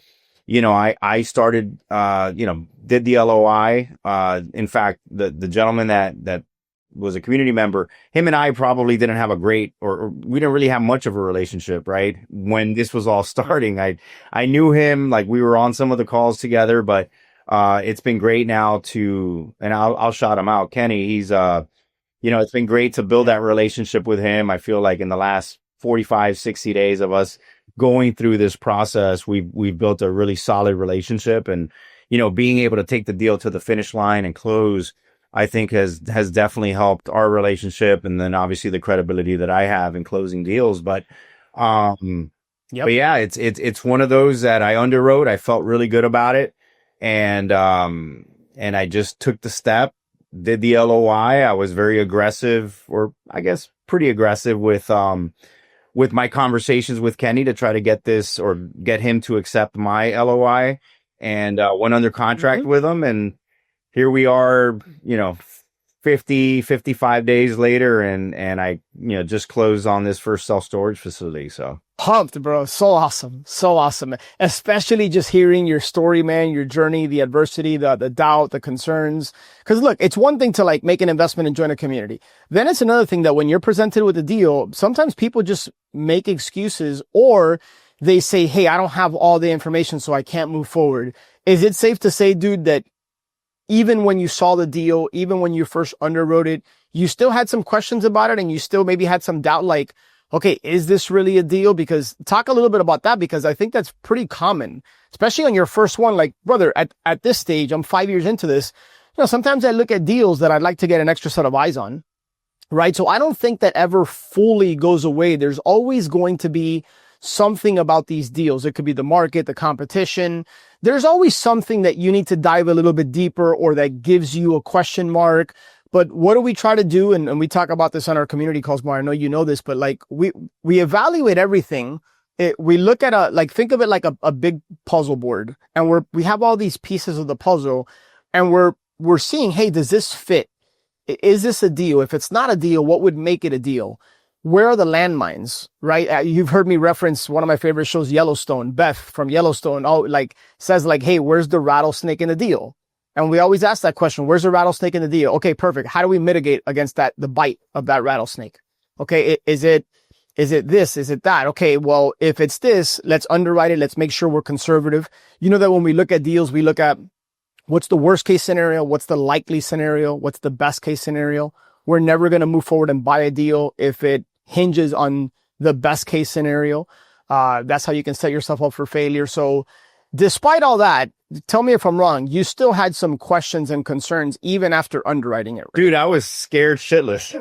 [SPEAKER 1] I started, did the LOI. In fact, the gentleman that was a community member, him and I probably didn't have a great, or we didn't really have much of a relationship, right? When this was all starting, I knew him, like we were on some of the calls together, but, it's been great now and I'll shout him out. Kenny, he's, it's been great to build that relationship with him. I feel like in the last 45, 60 days of us going through this process, we've built a really solid relationship, and, being able to take the deal to the finish line and close, I think has definitely helped our relationship. And then obviously the credibility that I have in closing deals. But, but yeah, it's one of those that I underwrote. I felt really good about it. And I just took the step, did the LOI. I was very aggressive, or I guess pretty aggressive with my conversations with Kenny to try to get this or get him to accept my LOI, and went under contract with him. And here we are, 55 days later, and I, just closed on this first self-storage facility. So
[SPEAKER 2] pumped, bro. So awesome. So awesome. Especially just hearing your story, man, your journey, the adversity, the doubt, the concerns. Cause look, it's one thing to like make an investment and join a community. Then it's another thing that when you're presented with a deal, sometimes people just make excuses, or they say, hey, I don't have all the information, so I can't move forward. Is it safe to say, dude, that even when you saw the deal, even when you first underwrote it, you still had some questions about it, and you still maybe had some doubt, like, okay, is this really a deal? Because talk a little bit about that, because I think that's pretty common, especially on your first one. Like, brother, at this stage, I'm 5 years into this. Sometimes I look at deals that I'd like to get an extra set of eyes on, right? So I don't think that ever fully goes away. There's always going to be something about these deals. It could be the market, the competition. There's always something that you need to dive a little bit deeper, or that gives you a question mark. But what do we try to do? And we talk about this on our community calls more. I know you know this, but like we evaluate everything. We look at think of it like a big puzzle board, and we have all these pieces of the puzzle, and we're seeing, hey, does this fit? Is this a deal? If it's not a deal, what would make it a deal? Where are the landmines, right? You've heard me reference one of my favorite shows, Yellowstone. Beth from Yellowstone, says like, hey, where's the rattlesnake in the deal? And we always ask that question, where's the rattlesnake in the deal? Okay, perfect. How do we mitigate against the bite of that rattlesnake? Okay, is it this? Is it that? Okay, well, if it's this, let's underwrite it. Let's make sure we're conservative. You know that when we look at deals, we look at what's the worst case scenario, what's the likely scenario, what's the best case scenario. We're never going to move forward and buy a deal if it hinges on the best case scenario. That's how you can set yourself up for failure. So Despite all that, tell me if I'm wrong, you still had some questions and concerns even after underwriting it, right?
[SPEAKER 1] Dude, I was scared shitless.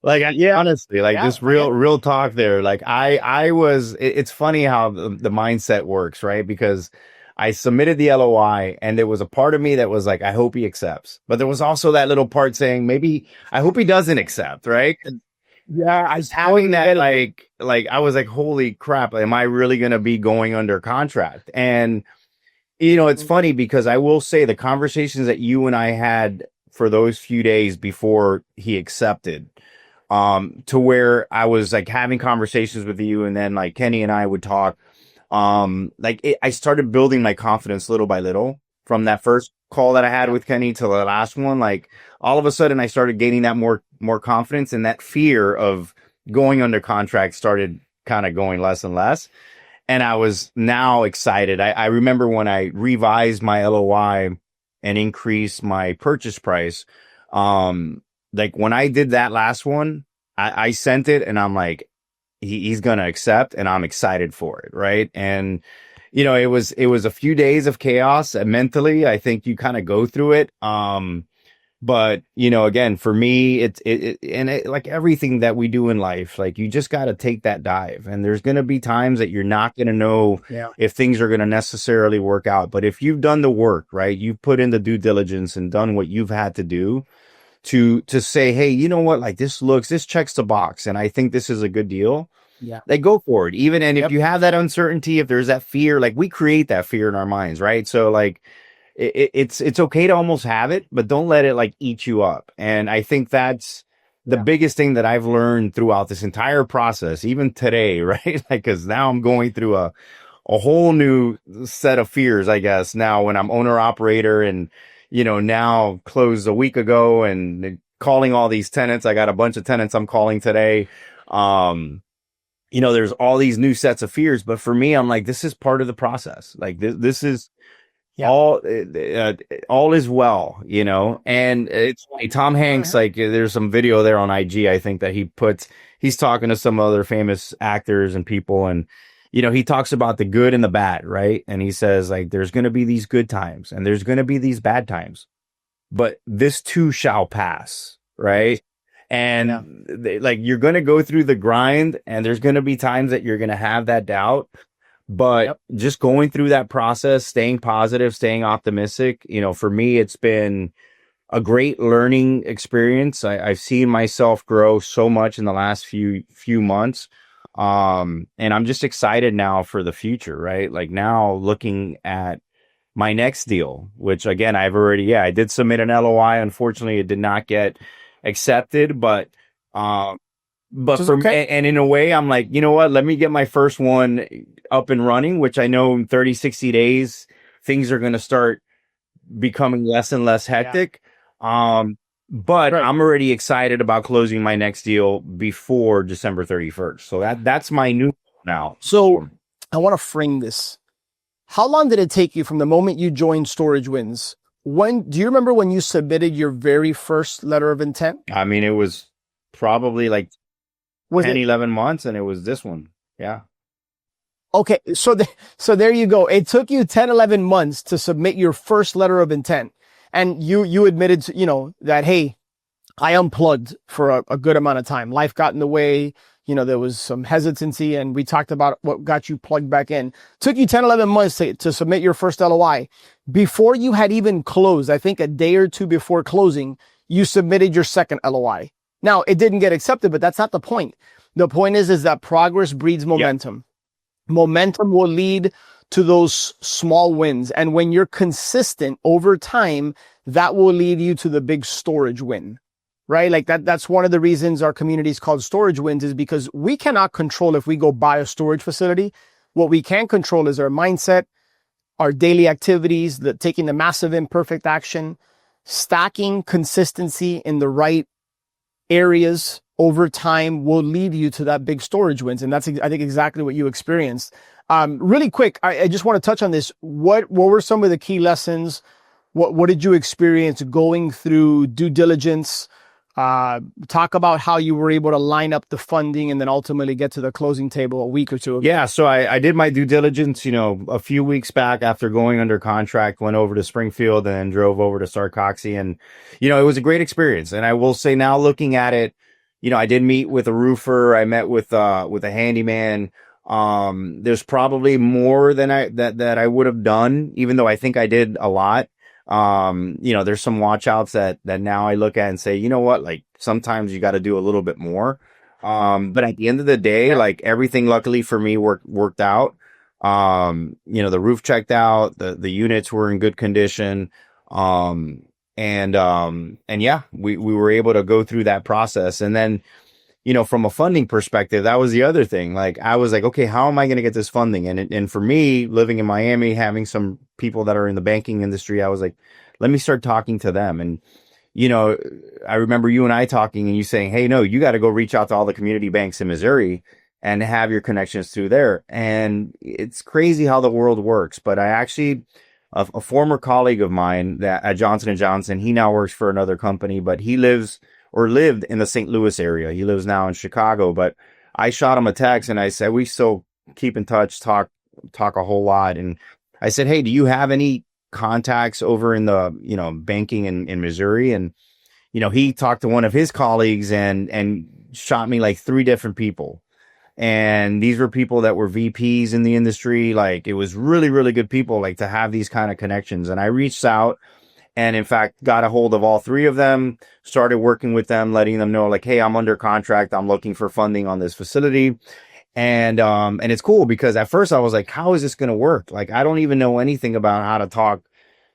[SPEAKER 1] Like,
[SPEAKER 2] Yeah.
[SPEAKER 1] honestly, like
[SPEAKER 2] Yeah,
[SPEAKER 1] just
[SPEAKER 2] I get it.
[SPEAKER 1] real talk there. Like I was, it's funny how the mindset works, right? Because I submitted the LOI and there was a part of me that was like, I hope he accepts. But there was also that little part saying, maybe I hope he doesn't accept, right?
[SPEAKER 2] Yeah, I
[SPEAKER 1] Just
[SPEAKER 2] totally
[SPEAKER 1] having that,
[SPEAKER 2] get it.
[SPEAKER 1] like I was like, holy crap, am I really going to be going under contract? And, it's funny because I will say the conversations that you and I had for those few days before he accepted, to where I was like having conversations with you and then like Kenny and I would talk. I started building my confidence little by little from that first call that I had
[SPEAKER 2] Yeah.
[SPEAKER 1] with Kenny to the last one. Like all of a sudden I started gaining that more confidence, and that fear of going under contract started kind of going less and less. And I was now excited. I remember when I revised my LOI and increased my purchase price. Like when I did that last one, I sent it and I'm like, he's going to accept, and I'm excited for it. Right. And, it was a few days of chaos mentally. I think you kind of go through it. But again, for me, like everything that we do in life, like you just got to take that dive, and there's going to be times that you're not going to know
[SPEAKER 2] Yeah.
[SPEAKER 1] if things are going to necessarily work out. But if you've done the work, right, you've put in the due diligence and done what you've had to do to say, hey, you know what, like this checks the box, and I think this is a good deal.
[SPEAKER 2] Yeah.
[SPEAKER 1] Like go for it. Even, and if
[SPEAKER 2] Yep.
[SPEAKER 1] you have that uncertainty, if there's that fear, like we create that fear in our minds, right? So like it's okay to almost have it, but don't let it like eat you up. And I think that's the
[SPEAKER 2] Yeah.
[SPEAKER 1] biggest thing that I've learned throughout this entire process, even today, right? Like, cause now I'm going through a whole new set of fears, I guess, now when I'm owner operator and, now closed a week ago and calling all these tenants. I got a bunch of tenants I'm calling today. There's all these new sets of fears, but for me, I'm like, this is part of the process. Like this is,
[SPEAKER 2] Yeah.
[SPEAKER 1] all is well, and it's funny. Tom Hanks, like there's some video there on IG, I think that he's talking to some other famous actors and people, and he talks about the good and the bad, right? And he says like there's going to be these good times and there's going to be these bad times, but this too shall pass, right? And like you're going to go through the grind, and there's going to be times that you're going to have that doubt. But just going through that process, staying positive, staying optimistic, for me, it's been a great learning experience. I've seen myself grow so much in the last few months. And I'm just excited now for the future, right? Like now looking at my next deal, which again, I did submit an LOI. Unfortunately, it did not get accepted, but for
[SPEAKER 2] okay.
[SPEAKER 1] and in a way, I'm like, you know what? Let me get my first one up and running, which I know in 30, 60 days, things are going to start becoming less and less hectic. But I'm already excited about closing my next deal before December 31st. So that's my new now.
[SPEAKER 2] So I want to frame this. How long did it take you from the moment you joined Storage Wins? Do you remember when you submitted your very first letter of intent?
[SPEAKER 1] I mean, it was probably like 10,
[SPEAKER 2] it
[SPEAKER 1] 11 months, and it was this one. Yeah.
[SPEAKER 2] Okay, so there you go. It took you 10, 11 months to submit your first letter of intent. And you admitted, that, hey, I unplugged for a good amount of time. Life got in the way. There was some hesitancy, and we talked about what got you plugged back in. Took you 10, 11 months to submit your first LOI. Before you had even closed, I think a day or two before closing, you submitted your second LOI. Now, it didn't get accepted, but that's not the point. The point is that progress breeds momentum. Yep. Momentum will lead to those small wins. And when you're consistent over time, that will lead you to the big storage win, right? Like that's one of the reasons our community is called Storage Wins, is because we cannot control if we go buy a storage facility. What we can control is our mindset, our daily activities, taking the massive imperfect action, stacking consistency in the right areas over time will lead you to that big storage wins. And that's, I think, exactly what you experienced. Really quick, I just want to touch on this. What were some of the key lessons? What did you experience going through due diligence? Talk about how you were able to line up the funding and then ultimately get to the closing table a week or two ago.
[SPEAKER 1] Yeah, so I did my due diligence, a few weeks back after going under contract, went over to Springfield and then drove over to Sarcoxy. And, it was a great experience. And I will say now looking at it, I did meet with a roofer. I met with a handyman. There's probably more than that I would have done, even though I think I did a lot. There's some watch outs that now I look at and say, you know what, like sometimes you got to do a little bit more. But at the end of the day, like everything luckily for me worked out. The roof checked out, the units were in good condition. And yeah, we were able to go through that process. And then, from a funding perspective, that was the other thing. Like I was like, okay, how am I going to get this funding? And for me, living in Miami, having some people that are in the banking industry, I was like, let me start talking to them. And, I remember you and I talking and you saying, hey, no, you got to go reach out to all the community banks in Missouri and have your connections through there. And it's crazy how the world works. But I actually, a former colleague of mine that at Johnson & Johnson, he now works for another company, but he lived in the St. Louis area. He lives now in Chicago, but I shot him a text and I said, we still keep in touch, talk a whole lot. And I said, hey, do you have any contacts over in the, banking in Missouri? And, he talked to one of his colleagues and shot me like 3 different people. And these were people that were VPs in the industry. Like it was really, really good people, like to have these kind of connections. And I reached out and in fact, got a hold of all 3 of them, started working with them, letting them know like, hey, I'm under contract. I'm looking for funding on this facility. And it's cool because at first I was like, how is this going to work? Like, I don't even know anything about how to talk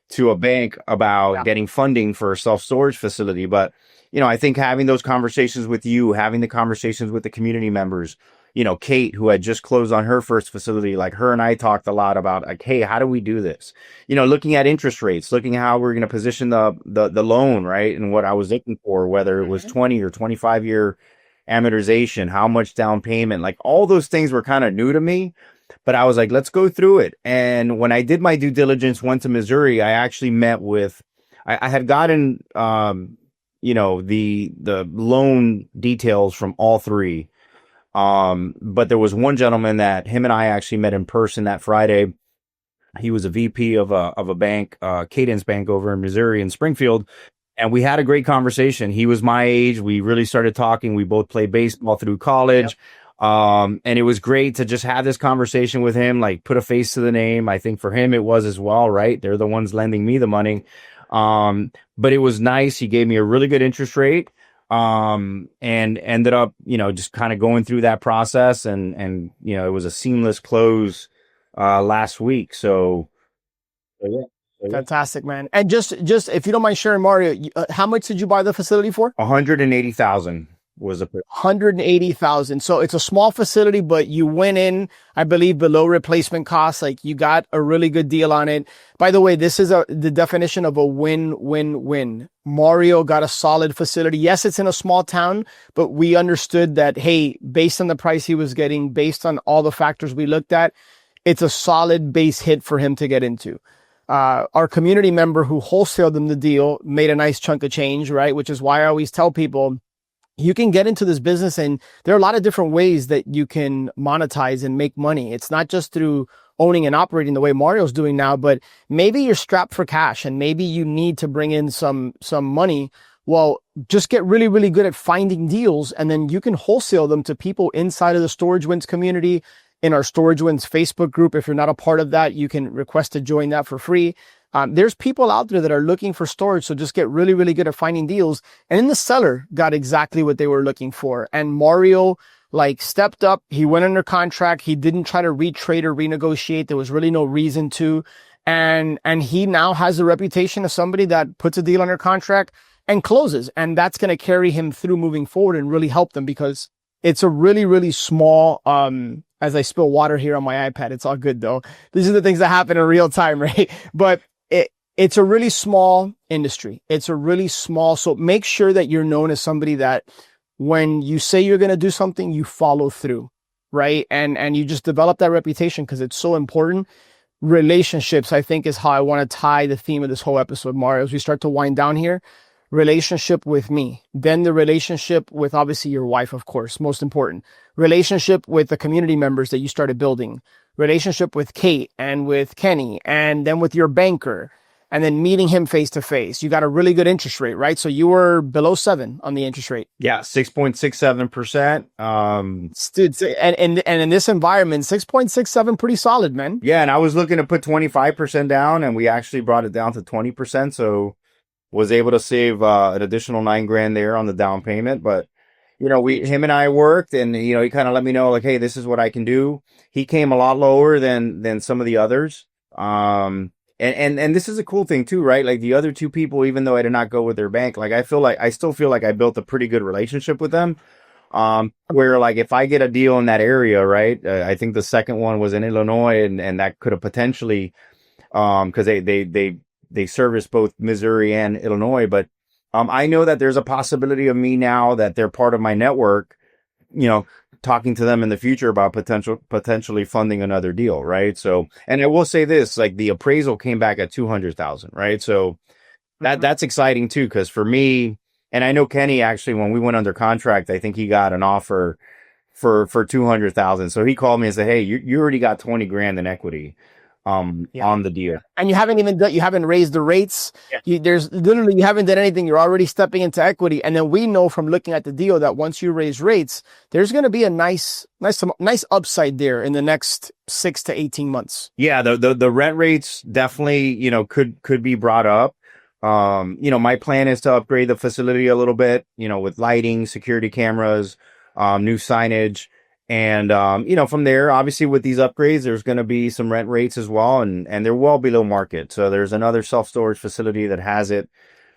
[SPEAKER 1] to a bank about getting funding for a self-storage facility. But, I think having those conversations with you, having the conversations with the community members, Kate, who had just closed on her first facility, like her and I talked a lot about like, hey, how do we do this? Looking at interest rates, looking at how we're going to position the loan, right? And what I was looking for, whether it was 20 or 25 year amortization, how much down payment, like all those things were kind of new to me. But I was like, let's go through it. And when I did my due diligence, went to Missouri, I actually met with, I had gotten, the loan details from all 3. But there was one gentleman that him and I actually met in person that Friday. He was a VP of a bank, Cadence Bank over in Missouri in Springfield. And we had a great conversation. He was my age. We really started talking. We both played baseball through college. Yep. And it was great to just have this conversation with him, like put a face to the name. I think for him, it was as well, right? They're the ones lending me the money. But it was nice. He gave me a really good interest rate. And ended up, just kind of going through that process and, it was a seamless close, last week. So yeah.
[SPEAKER 2] Fantastic, man. And just if you don't mind sharing, Mario, how much did you buy the facility for?
[SPEAKER 1] 180,000 was
[SPEAKER 2] 180,000. So it's a small facility, but you went in, I believe, below replacement costs. Like you got a really good deal on it. By the way, this is the definition of a win-win-win. Mario got a solid facility. Yes, it's in a small town, but we understood that, hey, based on the price he was getting, based on all the factors we looked at, it's a solid base hit for him to get into. Our community member who wholesaled them the deal made a nice chunk of change, right? Which is why I always tell people, you can get into this business and there are a lot of different ways that you can monetize and make money. It's not just through owning and operating the way Mario's doing now, but maybe you're strapped for cash and maybe you need to bring in some money. Well, just get really, really good at finding deals and then you can wholesale them to people inside of the Storage Wins community, in our Storage Wins Facebook group. If you're not a part of that, you can request to join that for free. There's people out there that are looking for storage. So just get really, really good at finding deals. And then the seller got exactly what they were looking for. And Mario stepped up. He went under contract. He didn't try to retrade or renegotiate. There was really no reason to. And he now has the reputation of somebody that puts a deal under contract and closes. And that's going to carry him through moving forward and really help them because it's a really, really small, as I spill water here on my iPad, it's all good though. These are the things that happen in real time, right? But it's a really small industry. It's a really small, so make sure that you're known as somebody that when you say you're going to do something, you follow through, right? And you just develop that reputation because it's so important. Relationships, I think, is how I want to tie the theme of this whole episode, Mario, as we start to wind down here. relationship with me, then the relationship with obviously your wife, of course, most important, relationship with the community members that you started building, relationship with Kate and with Kenny, and then with your banker, and then meeting him face to face. You got a really good interest rate, right? So you were below 7 on the interest rate.
[SPEAKER 1] Yeah, 6.67%.
[SPEAKER 2] Dude, and in this environment, 6.67, pretty solid, man.
[SPEAKER 1] Yeah, and I was looking to put 25% down, and we actually brought it down to 20%. So was able to save an additional $9,000 there on the down payment. But him and I worked, and he kind of let me know, like, hey, this is what I can do. He came a lot lower than some of the others. And this is a cool thing too, right? Like the other two people, even though I did not go with their bank, like I still feel like I built a pretty good relationship with them. Where like if I get a deal in that area, right? I think the second one was in Illinois, and that could have potentially, because they service both Missouri and Illinois, but I know that there's a possibility of me now that they're part of my network, talking to them in the future about potentially funding another deal, right? So, and I will say this, like the appraisal came back at 200,000, right? So that's exciting too, because for me, and I know Kenny actually, when we went under contract, I think he got an offer for 200,000. So he called me and said, hey, you already got 20,000 in equity on the deal.
[SPEAKER 2] And you haven't raised the rates. Yeah. You haven't done anything. You're already stepping into equity. And then we know from looking at the deal that once you raise rates, there's going to be a nice upside there in the next 6 to 18 months.
[SPEAKER 1] Yeah. The rent rates definitely, could be brought up. My plan is to upgrade the facility a little bit, with lighting, security cameras, new signage. And, from there, obviously with these upgrades, there's going to be some rent rates as well. And they're well below market. So there's another self-storage facility that has it,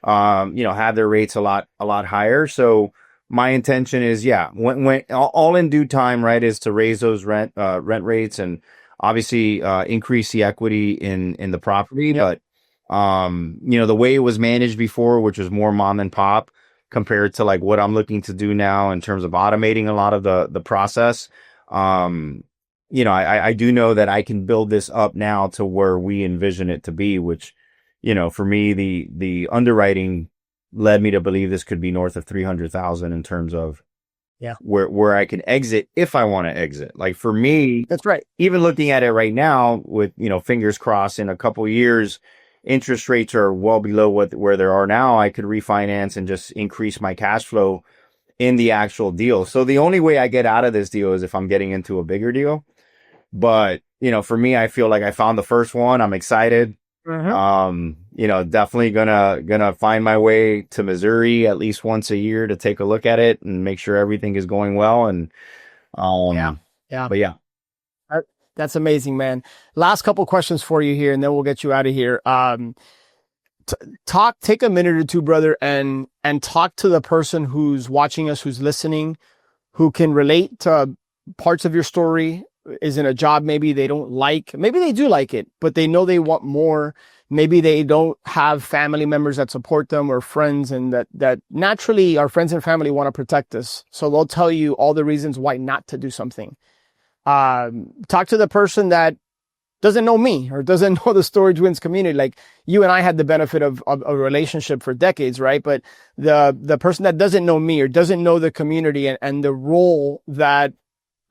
[SPEAKER 1] have their rates a lot higher. So my intention is, when all in due time, right, is to raise those rent rates and obviously, increase the equity in the property. Yep. But, the way it was managed before, which was more mom and pop, compared to like what I'm looking to do now in terms of automating a lot of the process. I do know that I can build this up now to where we envision it to be, which, for me, the underwriting led me to believe this could be north of 300,000 in terms of where I can exit if I want to exit. Like for me,
[SPEAKER 2] that's right.
[SPEAKER 1] Even looking at it right now with, fingers crossed, in a couple of years, interest rates are well below where they are now. I could refinance and just increase my cash flow in the actual deal. So the only way I get out of this deal is if I'm getting into a bigger deal. But, for me, I feel like I found the first one. I'm excited. Mm-hmm. Definitely gonna find my way to Missouri at least once a year to take a look at it and make sure everything is going well. And, but yeah.
[SPEAKER 2] That's amazing, man. Last couple questions for you here, and then we'll get you out of here. Take a minute or two, brother, and talk to the person who's watching us, who's listening, who can relate to parts of your story, is in a job maybe they don't like. Maybe they do like it, but they know they want more. Maybe they don't have family members that support them or friends, and that naturally our friends and family want to protect us. So they'll tell you all the reasons why not to do something. Talk to the person that doesn't know me or doesn't know the Storage Wins community. Like you and I had the benefit of a relationship for decades, right? But the person that doesn't know me or doesn't know the community and the role that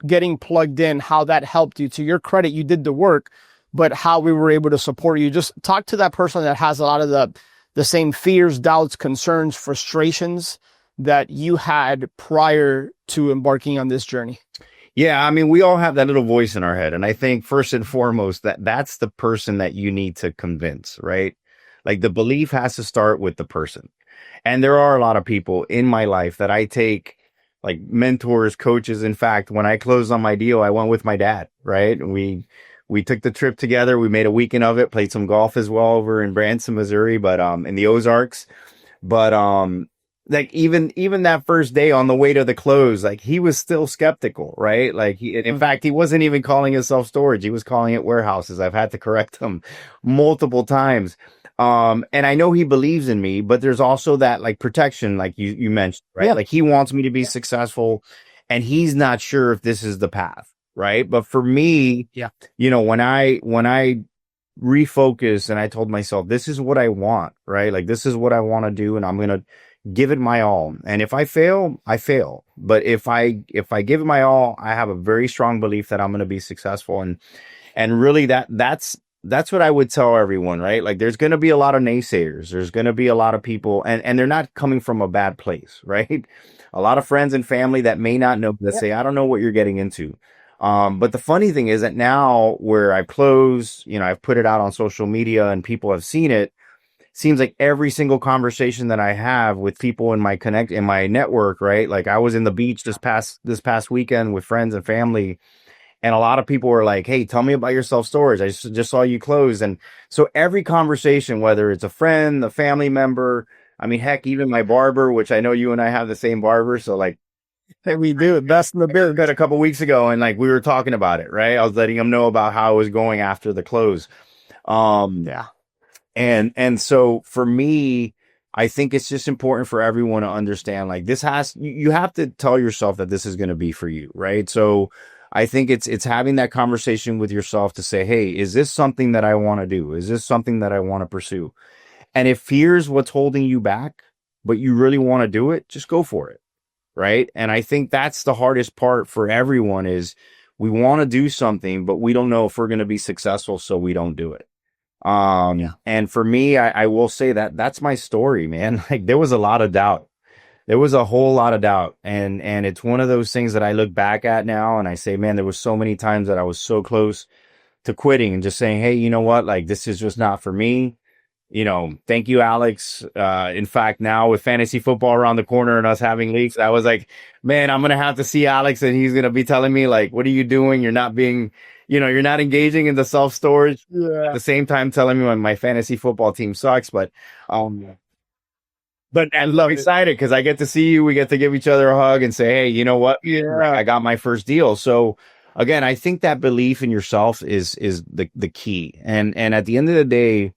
[SPEAKER 2] getting plugged in, how that helped you. To your credit, you did the work, but how we were able to support you. Just talk to that person that has a lot of the same fears, doubts, concerns, frustrations that you had prior to embarking on this journey.
[SPEAKER 1] Yeah, I mean, we all have that little voice in our head. And I think first and foremost, that's the person that you need to convince, right? Like the belief has to start with the person. And there are a lot of people in my life that I take like mentors, coaches. In fact, when I closed on my deal, I went with my dad, right? We took the trip together. We made a weekend of it, played some golf as well over in Branson, Missouri, but in the Ozarks. But like even that first day on the way to the close, like he was still skeptical, right? Like in fact, he wasn't even calling it self-storage. He was calling it warehouses. I've had to correct him multiple times. And I know he believes in me, but there's also that like protection, like you mentioned, right? Yeah. Like he wants me to be successful and he's not sure if this is the path, right? But for me, when I refocused and I told myself, this is what I want, right? Like, this is what I want to do, and I'm going to give it my all. And if I fail, I fail. But if I give it my all, I have a very strong belief that I'm going to be successful. And really that's what I would tell everyone, right? Like, there's going to be a lot of naysayers. There's going to be a lot of people, and they're not coming from a bad place, right? A lot of friends and family that may not know, that say, I don't know what you're getting into. But the funny thing is that now where I've closed, I've put it out on social media and people have seen it, seems like every single conversation that I have with people in my network, right? Like, I was in the beach this past weekend with friends and family, and a lot of people were like, hey, tell me about your self-storage. I just saw you close. And so every conversation, whether it's a friend, a family member, I mean, heck, even my barber, which I know you and I have the same barber. So, like,
[SPEAKER 2] Hey, we do best in the biz.
[SPEAKER 1] a couple weeks ago, and like we were talking about it, right? I was letting him know about how I was going after the close.
[SPEAKER 2] Yeah.
[SPEAKER 1] And so for me, I think it's just important for everyone to understand, like, you have to tell yourself that this is going to be for you, right? So I think it's having that conversation with yourself to say, hey, is this something that I want to do? Is this something that I want to pursue? And if fear's what's holding you back, but you really want to do it, just go for it. Right. And I think that's the hardest part for everyone, is we want to do something, but we don't know if we're going to be successful. So we don't do it. And for me, I will say that that's my story, man. Like, there was a lot of doubt. There was a whole lot of doubt. And it's one of those things that I look back at now and I say, man, there was so many times that I was so close to quitting and just saying, hey, you know what? Like, this is just not for me. Thank you, Alex. In fact, now with fantasy football around the corner and us having leagues, I was like, man, I'm going to have to see Alex, and he's going to be telling me, like, what are you doing? You're not you're not engaging in the self-storage.
[SPEAKER 2] Yeah.
[SPEAKER 1] At the same time telling me when my fantasy football team sucks. But I'm excited because I get to see you. We get to give each other a hug and say, hey, you know what?
[SPEAKER 2] Yeah.
[SPEAKER 1] I got my first deal. So again, I think that belief in yourself is the key. And at the end of the day,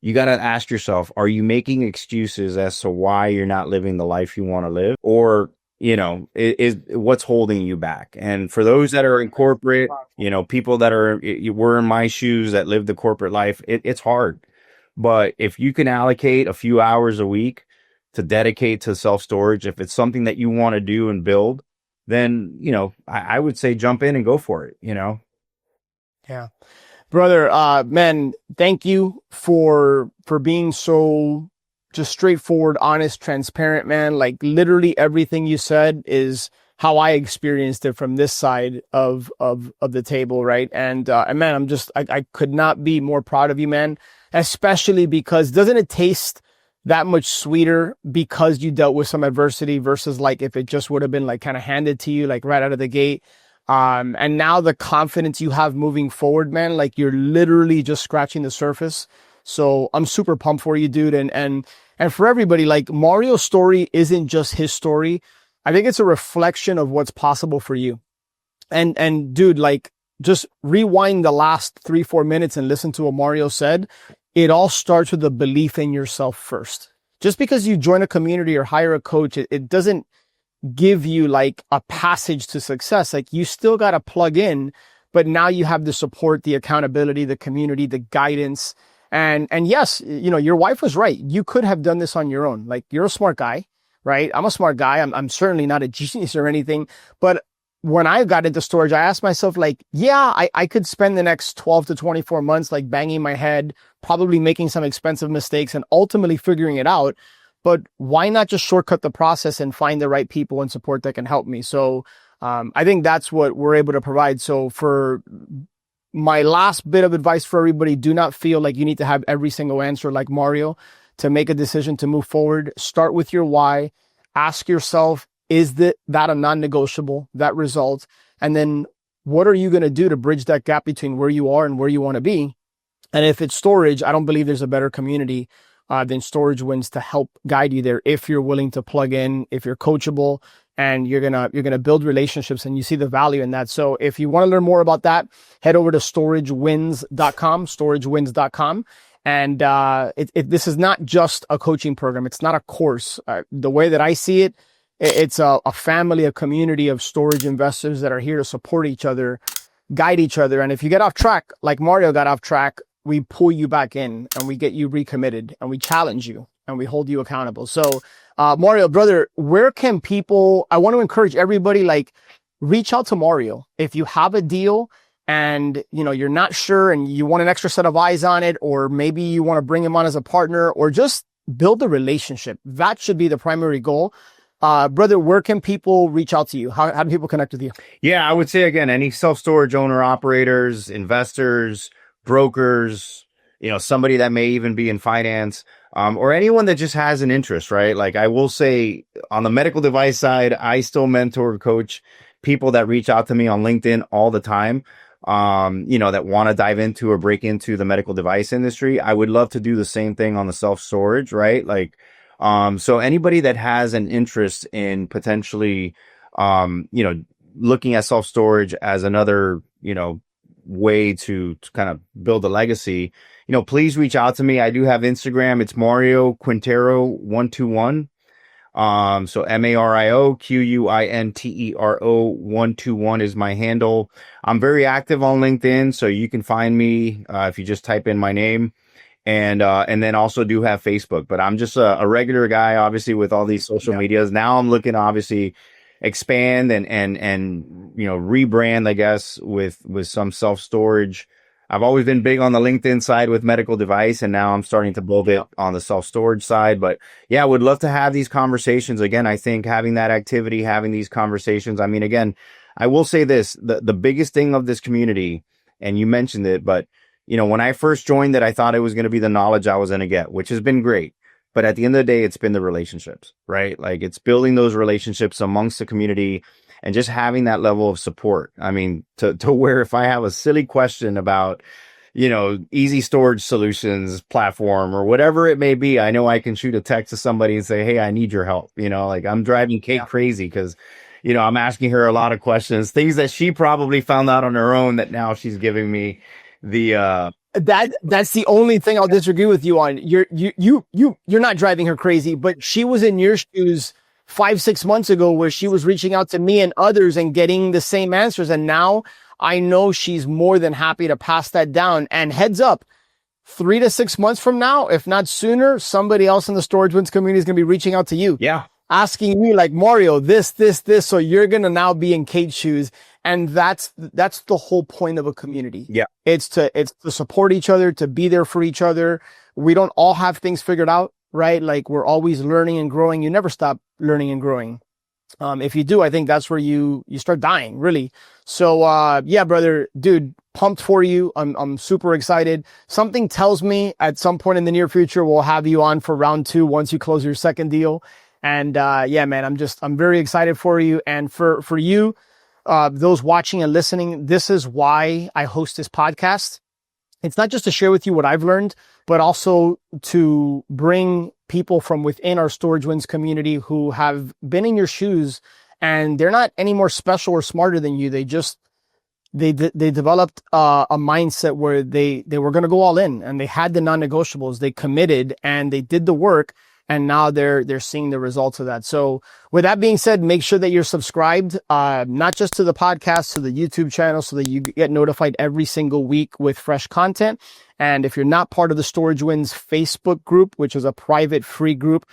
[SPEAKER 1] you got to ask yourself, are you making excuses as to why you're not living the life you want to live? Or, is what's holding you back? And for those that are in corporate, people that were in my shoes that live the corporate life, it's hard. But if you can allocate a few hours a week to dedicate to self-storage, if it's something that you want to do and build, then, I would say jump in and go for it,
[SPEAKER 2] Yeah. Brother, man, thank you for being so just straightforward, honest, transparent, man. Like, literally everything you said is how I experienced it from this side of the table, right? And man, I could not be more proud of you, man, especially because doesn't it taste that much sweeter because you dealt with some adversity versus like if it just would have been like kind of handed to you like right out of the gate. And now the confidence you have moving forward, man, like you're literally just scratching the surface. So I'm super pumped for you, dude. And for everybody, like, Mario's story isn't just his story. I think it's a reflection of what's possible for you. And dude, like, just rewind the last 3-4 minutes and listen to what Mario said. It all starts with the belief in yourself first. Just because you join a community or hire a coach, it doesn't give you like a passage to success. Like, you still got to plug in, but now you have the support, the accountability, the community, the guidance. And yes, your wife was right. You could have done this on your own. Like, you're a smart guy, right? I'm a smart guy. I'm certainly not a genius or anything, but when I got into storage, I asked myself, like, yeah, I could spend the next 12 to 24 months, like, banging my head, probably making some expensive mistakes and ultimately figuring it out. But why not just shortcut the process and find the right people and support that can help me? So I think that's what we're able to provide. So for my last bit of advice for everybody, do not feel like you need to have every single answer like Mario to make a decision to move forward. Start with your why. Ask yourself, is that a non-negotiable, that result? And then what are you going to do to bridge that gap between where you are and where you want to be? And if it's storage, I don't believe there's a better community than Storage Wins to help guide you there if you're willing to plug in, if you're coachable, and you're gonna build relationships and you see the value in that. So if you want to learn more about that, head over to storagewins.com. And this is not just a coaching program. It's not a course. The way that I see it, it's a family, a community of storage investors that are here to support each other, guide each other. And if you get off track, like Mario got off track, we pull you back in and we get you recommitted and we challenge you and we hold you accountable. So, Mario, brother, where can people, I want to encourage everybody, like, reach out to Mario. If you have a deal and, you know, you're not sure and you want an extra set of eyes on it, or maybe you want to bring him on as a partner, or just build a relationship. That should be the primary goal. Brother, where can people reach out to you? How do people connect with you?
[SPEAKER 1] Yeah, I would say, again, any self-storage owner operators, investors, brokers, you know, somebody that may even be in finance, or anyone that just has an interest, right? Like, I will say, on the medical device side, I still mentor, coach people that reach out to me on LinkedIn all the time, you know, that want to dive into or break into the medical device industry. I would love to do the same thing on the self-storage, right? Like, so anybody that has an interest in potentially, you know, looking at self-storage as another, you know, way to kind of build a legacy, you know, please reach out to me. I do have Instagram. It's Mario Quintero 121. So Mario Quintero 121 is my handle. I'm very active on LinkedIn, so you can find me, if you just type in my name. And then also do have Facebook, but I'm just a regular guy, obviously, with all these social medias. Now I'm looking to obviously expand and, you know, rebrand, I guess, with some self-storage. I've always been big on the LinkedIn side with medical device, and now I'm starting to build it on the self-storage side. But yeah, I would love to have these conversations. Again, I think having that activity, having these conversations, I mean, again, I will say this, the biggest thing of this community, and you mentioned it, but you know, when I first joined it, I thought it was going to be the knowledge I was going to get, which has been great. But at the end of the day, it's been the relationships, right? Like, it's building those relationships amongst the community and just having that level of support. I mean, to where if I have a silly question about, you know, easy storage solutions platform or whatever it may be, I know I can shoot a text to somebody and say, hey, I need your help. You know, like, I'm driving Kate crazy because, you know, I'm asking her a lot of questions, things that she probably found out on her own that now she's giving me
[SPEAKER 2] that's the only thing I'll disagree with you on. You're not driving her crazy, but she was in your shoes 5-6 months ago, where she was reaching out to me and others and getting the same answers. And now I know she's more than happy to pass that down. And heads up, 3 to 6 months from now, if not sooner, somebody else in the Storage Wins community is going to be reaching out to you.
[SPEAKER 1] Yeah.
[SPEAKER 2] Asking me like, Mario, this. So you're going to now be in Kate's shoes. And that's the whole point of a community.
[SPEAKER 1] Yeah.
[SPEAKER 2] It's to support each other, to be there for each other. We don't all have things figured out, right? Like, we're always learning and growing. You never stop learning and growing. If you do, I think that's where you start dying, really. So, yeah, brother, dude, pumped for you. I'm super excited. Something tells me at some point in the near future, we'll have you on for round 2 once you close your second deal. And, yeah, man, I'm very excited for you. And for you, those watching and listening, this is why I host this podcast. It's not just to share with you what I've learned, but also to bring people from within our Storage Wins community who have been in your shoes, and they're not any more special or smarter than you. They developed a mindset where they were going to go all in, and they had the non-negotiables. They committed and they did the work. And now they're seeing the results of that. So with that being said, make sure that you're subscribed, not just to the podcast, to the YouTube channel, so that you get notified every single week with fresh content. And if you're not part of the Storage Wins Facebook group, which is a private free group,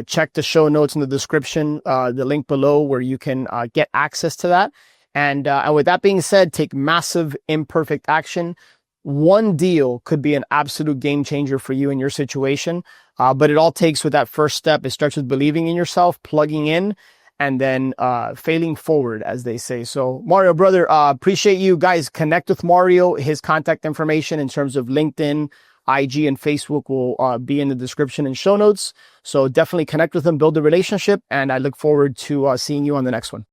[SPEAKER 2] check the show notes in the description, the link below where you can get access to that. And with that being said, take massive imperfect action. One deal could be an absolute game changer for you in your situation. But it all takes with that first step. It starts with believing in yourself, plugging in, and then failing forward, as they say. So Mario, brother, appreciate you guys. Connect with Mario. His contact information in terms of LinkedIn, IG, and Facebook will be in the description and show notes. So definitely connect with him, build a relationship, and I look forward to seeing you on the next one.